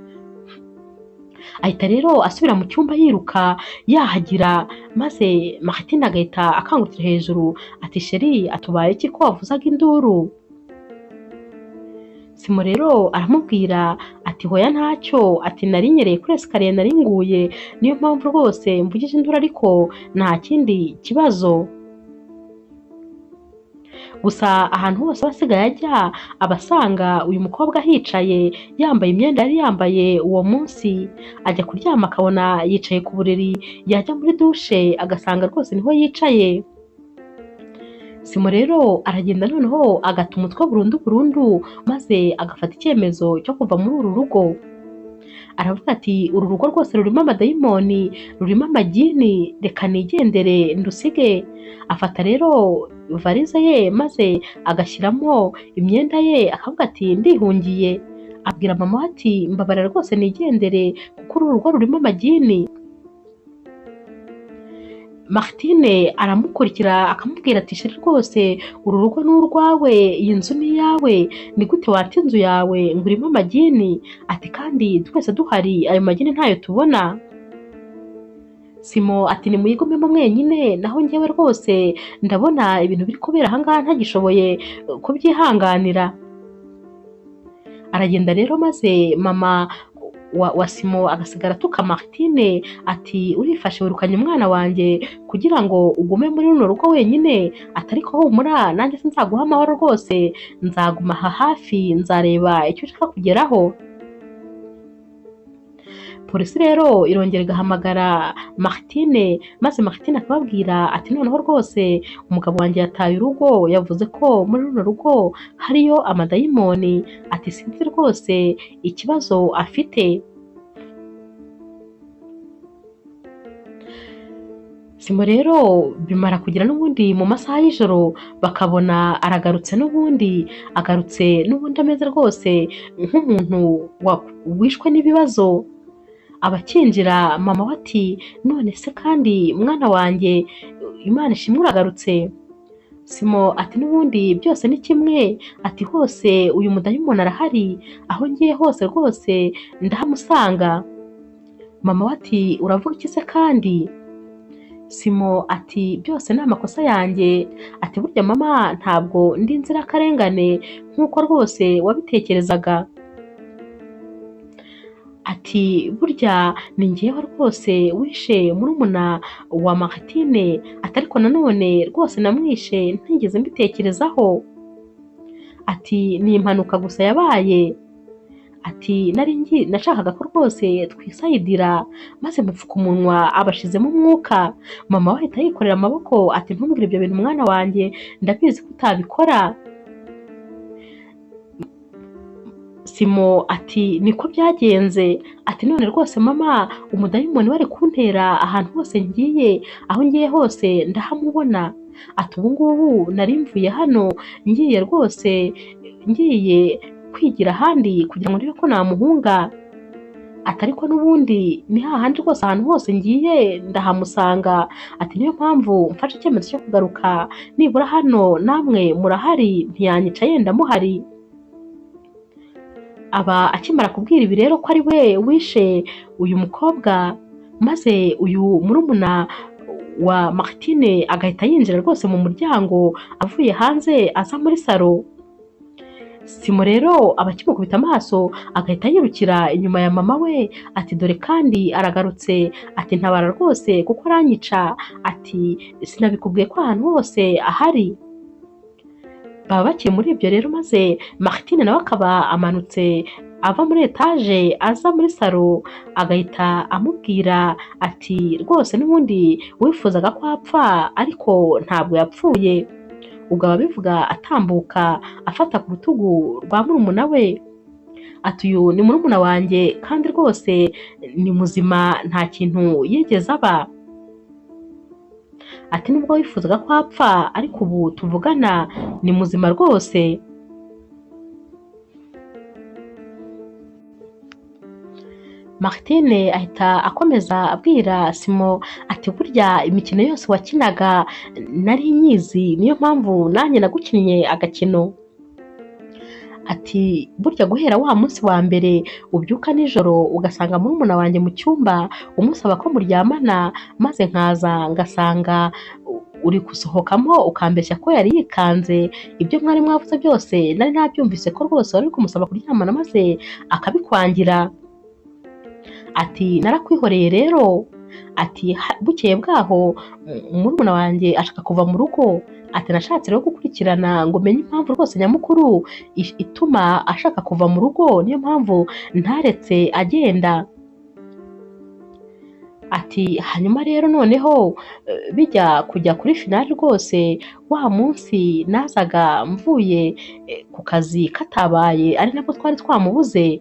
Ahita rero asubira mu cyumba yiruka yahagira, maze Martine agahita akangukira hejuru ati sheri atubaye iki ko wavuzaga induru? Simo rero aramubwira ati hoya ntacyo, ati nari nyereye kuri esikariye nari nguye, niyo mpamvu rwose mvugije induru ariko nta kindi kibazo. Gusa ahantu hose aba asigaye ajya abasanga uyu mukobwa ahicaye yambaye imyenda yari yambaye uwo munsi, ajya kuryama akabona yicaye ku buriri, yajya muri dushe agasanga rwose niho yicaye. Simo rero aragenda noneho agata umutwe burundu maze agafata icyemezo cyo kuva muri uru rugo. Aravuga ati uru rugo rwose rurimo amadayimoni, rurimo amagini, reka nigendere ndusige. Afata rero varize ye maze agashyiramo imyenda ye akavuga ati ndihungiye. Abwira mama ati mbabarira rwose nigendere kuko uru rugo rurimo amagini. Martine aramukurikira akamubwira ati sheri rwose uru rugo ni urwawe, iyi nzu ni iyawe, ni gute wata inzu yawe ngo urimo amagini? Ati kandi twese duhari ayo magini ntayo tubona. Simo ati nimuyigumemo mwenyine, naho njyewe rwose ndabona ibintu biri kubera ahangaha ntagishoboye kubyihanganira. Aragenda rero maze mama wa Simo agasigara atuka Martine ati urifashe wirukanye umwana wanjye kugira ngo ugume muri runo rugo wenyine? Atari ko humura nanjye sinzaguha amahoro rwose, nzaguma aha hafi nzareba icyo ushaka kugeraho. Polisi rero irongera igahamagara Martine, maze Martine akababwira ati noneho rwose umugabo wanjye yataye urugo, yavuze ko muri runo rugo hariyo amadayimoni, ati sinzi rwose ikibazo afite. Simo rero bimara kugira n'ubundi mu masaha y'ijoro bakabona aragarutse n'ubundi, agarutse n'ubundi ameze rwose nk'umuntu wishwe n'ibibazo. Abakinjira mama we ati none se kandi mwana wanjye Imana ishimwe uragarutse? Simo ati n'ubundi byose ni kimwe, ati hose uyu mudayimoni arahari, aho ngiye hose rwose ndahamusanga. Mama we ati uravuga iki se kandi? Simo ati byose ni amakosa yanjye, ati burya mama ntabwo ndi inzirakarengane nk'uko rwose wabitekerezaga. Ati burya ni njyewe rwose wishe murumuna wa Martine, ati ariko nanone rwose namwishe ntigeze mbitekerezaho. Ati ni impanuka gusa yabaye. ati nashakaga ko rwose twisayidira, maze mupfuka umunwa abashizemo umwuka. Mama we ahita yikorera amaboko ati ntumbwire ibyo bintu mwana wanjye, ndabizi ko utabikora. Simo ati niko byagenze, ati none rwose mama umudayimoni wari kuntera ahantu hose ngiye, aho ngiye hose ndahamubona. Ati ubu ngubu nari mvuye hano ngiye rwose ngiye kwigira ahandi kugira ngo ndebe ko namuhunga. Ati ariko n'ubundi ni hahandi rwose ahantu hose ngiye ndahamusanga. Ati niyo mpamvu mfashe icyemezo cyo kugaruka, nibura hano namwe murahari ntiyanyica yenda muhari. Aba akimara kubwira ibi rero ko ari we wishe uyu mukobwa, maze uyu murumuna wa Martine agahita yinjira rwose mu muryango avuye hanze aza muri salo. Simo rero aba akimukubita amaso agahita yirukira inyuma ya mama we, ati dore kandi aragarutse, ati ntabara rwose kuko aranyica, ati sinabikubwiye ko ahantu hose ahari. Baba bakiri muri ibyo rero, maze Martine nawe akaba amanutse ava muri etaje aza muri salo, agahita amubwira ati rwose n'ubundi wifuzaga ko apfa ariko ntabwo yapfuye. Ubwo aba bivuga atambuka afata ku rutugu rwa murumuna we, ati uyu ni murumuna wanjye kandi rwose ni muzima nta kintu yigeze aba. Ati nubwo wifuzaga ko apfa ariko ubu tuvugana ni muzima rwose. Martine ahita akomeza abwira Simo ati burya imikino yose wakinaga nari nyizi, niyo mpamvu nanjye nagukinnye agakino. Ati burya guhera wa munsi wa mbere ubyuka nijoro ugasanga murumuna wanjye mu cyumba umusaba ko muryamana, maze nkaza ngasanga uri gusohokamo ukambeshya ko yari yikanze, ibyo mwari mwavuze byose nari nabyumvise ko rwose wari kumusaba kuryamana maze akabikwangira. Ati narakwihoreye rero. Ati bukeye bwaho murumuna wanjye ashaka kuva mu rugo. Ati nashatse rero gukurikirana ngo menye impamvu rwose nyamukuru ituma ashaka kuva mu rugo, niyo mpamvu ntaretse agenda. Ati hanyuma rero noneho bijya kujya kuri finali rwose, wa munsi nazaga mvuye ku kazi katabaye ari nabwo twari twamubuze.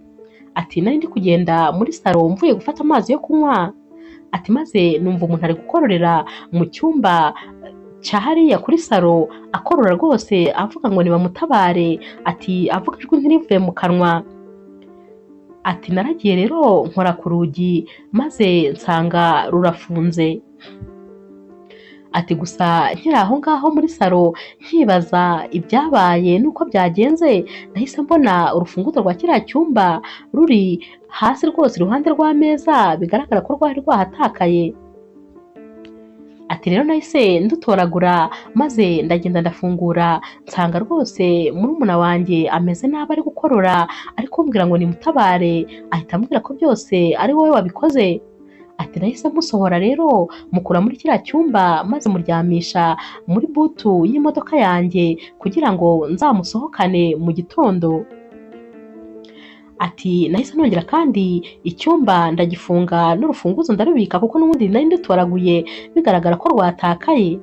Ati nari ndi kugenda muri salo mvuye gufata amazi yo kunywa. Ati maze numva umuntu ari gukororera mu cyumba cya hariya kuri salo, akorora rwose avuga ngo nibamutabare, ati avuga ijwi nk'irivuye mu kanwa. Ati naragiye rero nkora ku rugi maze nsanga rurafunze. Ati gusa nkiri aho ngaho muri salo nkibaza ibyabaye nuko byagenze, nahise mbona urufunguzo rwa kiriya cyumba ruri hasi rwose iruhande rw'ameza, bigaragara ko rwari rwahatakaye. Ati rero nahise ndutoragura maze ndagenda ndafungura, nsanga rwose murumuna wanjye ameze nabi ari gukorora, ari kumbwira ngo nimutabare, ahita ambwira ko byose ari wowe wabikoze. Ati nahise musohora rero mukura muri kiriya cyumba maze muryamisha muri butu y'imodoka yanjye kugira ngo nzamusohokane mu gitondo. Ati nahise nongera kandi icyumba ndagifunga n'urufunguzo ndarubika kuko n'ubundi nari ndutoraguye bigaragara ko rwatakaye.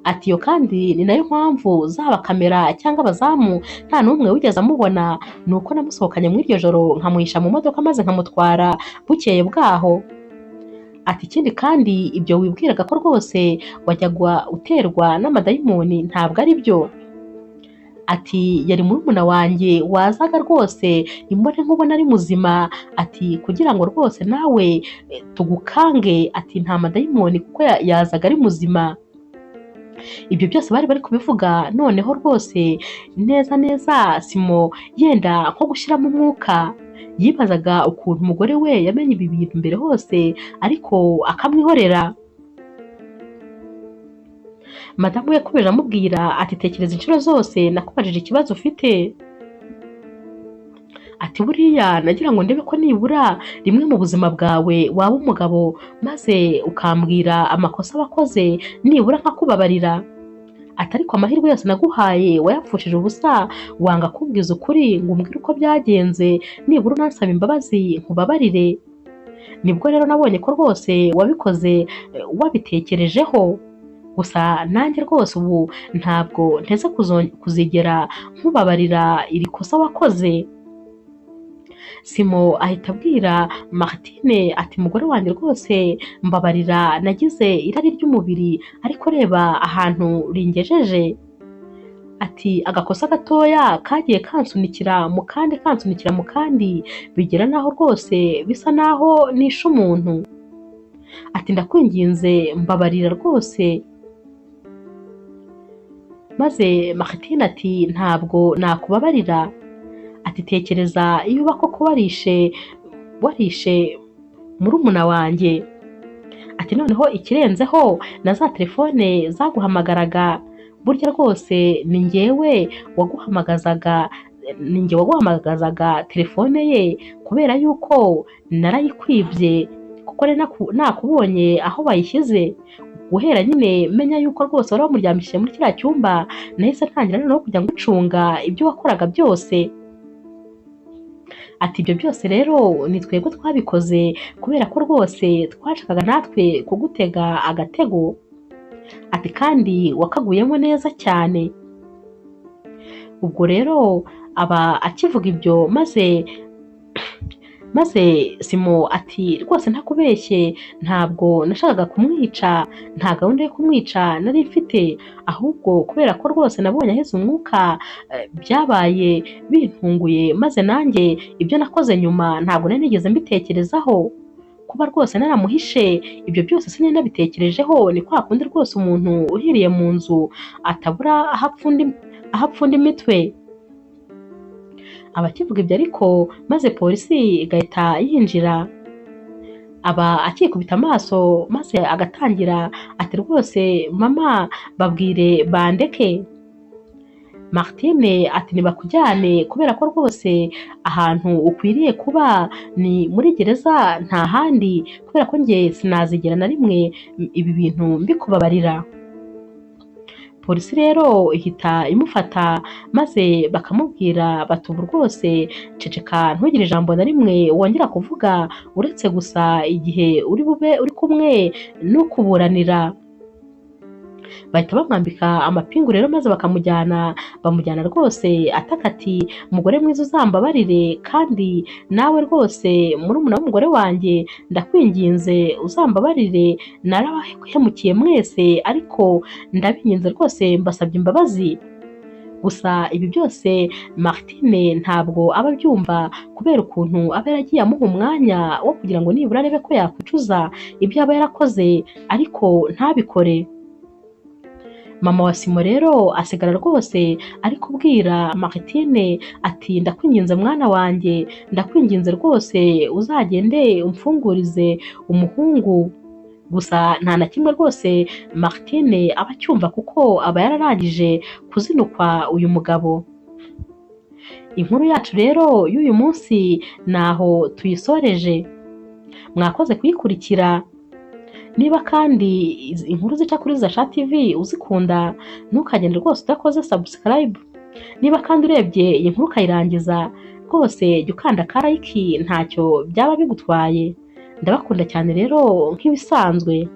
Ati yo kandi ni nayo mpamvu zaba kamera cyangwa abazamu nta n'umwe wigeze amubona, nuko namusohokanye muri iryo joro nkamuhisha mu modoka maze nkamutwara bukeye bwaho. Ati ikindi kandi ibyo wibwiraga ko rwose wajyaga uterwa n'amadayimoni ntabwo ari byo. Ati yari murumuna wanjye wazaga rwose imbone nkubona ari muzima, ati kugira ngo rwose nawe tugukange, ati nta madayimoni kuko yazaga ari muzima. Ibyo byose bari kubivuga noneho rwose neza neza Simo yenda nko gushyiramo umwuka, yibazaga ukuntu umugore we yamenye ibi bintu mbere hose ariko akamwihorera. Madamu yakomeje amubwira ati tekereza inshuro zose nakubajije ikibazo ufite. Ati buriya nagira ngo ndebe ko nibura rimwe mu buzima bwawe waba umugabo maze ukambwira amakosa wakoze nibura nkakubabarira. ati ariko amahirwe yose naguhaye wayapfushije ubusa, wanga kumbwiza ukuri ngo umbwire uko byagenze, nibura unansaba imbabazi nkubabarire. Nibwo rero nabonye ko rwose wabikoze wabitekerejeho, gusa nanjye rwose ubu ntabwo nteze kuzigera nkubabarira iri kosa wakoze. Simo ahita abwira Martine ati mugore wanjye rwose mbabarira, nagize irari ry'umubiri ariko reba ahantu ringejeje. Ati agakosa gatoya kagiye kansunikira mu kandi bigera naho rwose bisa naho nishe umuntu. Ati ndakwinginze mbabarira rwose. Maze Martine ati ntabwo nakubabarira. Ati tekereza iyo uba koko warishe murumuna wanjye. Ati noneho ikirenzeho na za telefone zaguhamagaraga, burya rwose ni njye waguhamagazaga telefone ye, kubera yuko narayikwibye kuko nakubonye aho bayishyize. Guhera nyine menya yuko rwose wari wamuryamishije muri kiriya cyumba, nahise ntangira noneho kujya ngucunga ibyo wakoraga byose. Ati ibyo byose rero ni twebwe twabikoze kubera ko rwose twashakaga natwe kugutega agatego. Ati kandi wakaguyemo neza cyane. Ubwo rero aba akivuga ibyo maze Simo ati rwose ntakubeshye, ntabwo nashakaga kumwica, nta gahunda yo kumwica nari mfite, ahubwo kubera ko rwose nabonye aheze umwuka byabaye bintunguye, maze nanjye ibyo nakoze nyuma ntabwo nari nigeze mbitekerezaho. Kuba rwose naramuhishe ibyo byose sinari nabitekerejeho, ni kwa kundi rwose umuntu uhiriye mu nzu atabura aho apfunda imitwe. Abakivuga ibyo ariko maze polisi igahita yinjira, aba akikubita amaso maze agatangira ati rwose mama babwire bandeke. Martine ati nibakujyane kubera ko rwose ahantu ukwiriye kuba ni muri gereza, nta handi, kubera ko njye sinazigera na rimwe ibi bintu mbikubabarira. Polisi rero ihita imufata maze bakamubwira bati ubu rwose ceceka, ntugire ijambo na rimwe wongera kuvuga uretse gusa igihe uri bube uri kumwe n'ukuburanira. Bahita bamwambika amapingu rero maze bamujyana rwose ataka ati umugore mwiza uzambabarire, kandi nawe rwose murumuna w'umugore wanjye ndakwinginze uzambabarire, narabahemukiye mwese ariko ndabinginze rwose mbasabye imbabazi. Gusa ibi byose Martine ntabwo aba abyumva kubera ukuntu aba yaragiye amuha umwanya wo kugira ngo nibura arebe ko yakwicuza ibyo aba yarakoze ariko ntabikore. Mama wa Simo rero asigara rwose ari kubwira Martine ati ndakwinginze mwana wanjye, ndakwinginze rwose uzagende umfungurize umuhungu. Gusa nta na kimwe rwose Martine aba acyumva kuko aba yararangije kuzinukwa uyu mugabo. Inkuru yacu rero y'uyu munsi naho tuyisoreje. Mwakoze kuyikurikira. Niba kandi inkuru zica kuri Zasha TV uzikunda, ntukagende rwose udakoze subscribe. Niba kandi urebye iyi nkuru ukayirangiza, rwose jya ukanda ka like, ntacyo byaba bigutwaye. Ndabakunda cyane rero nk'ibisanzwe.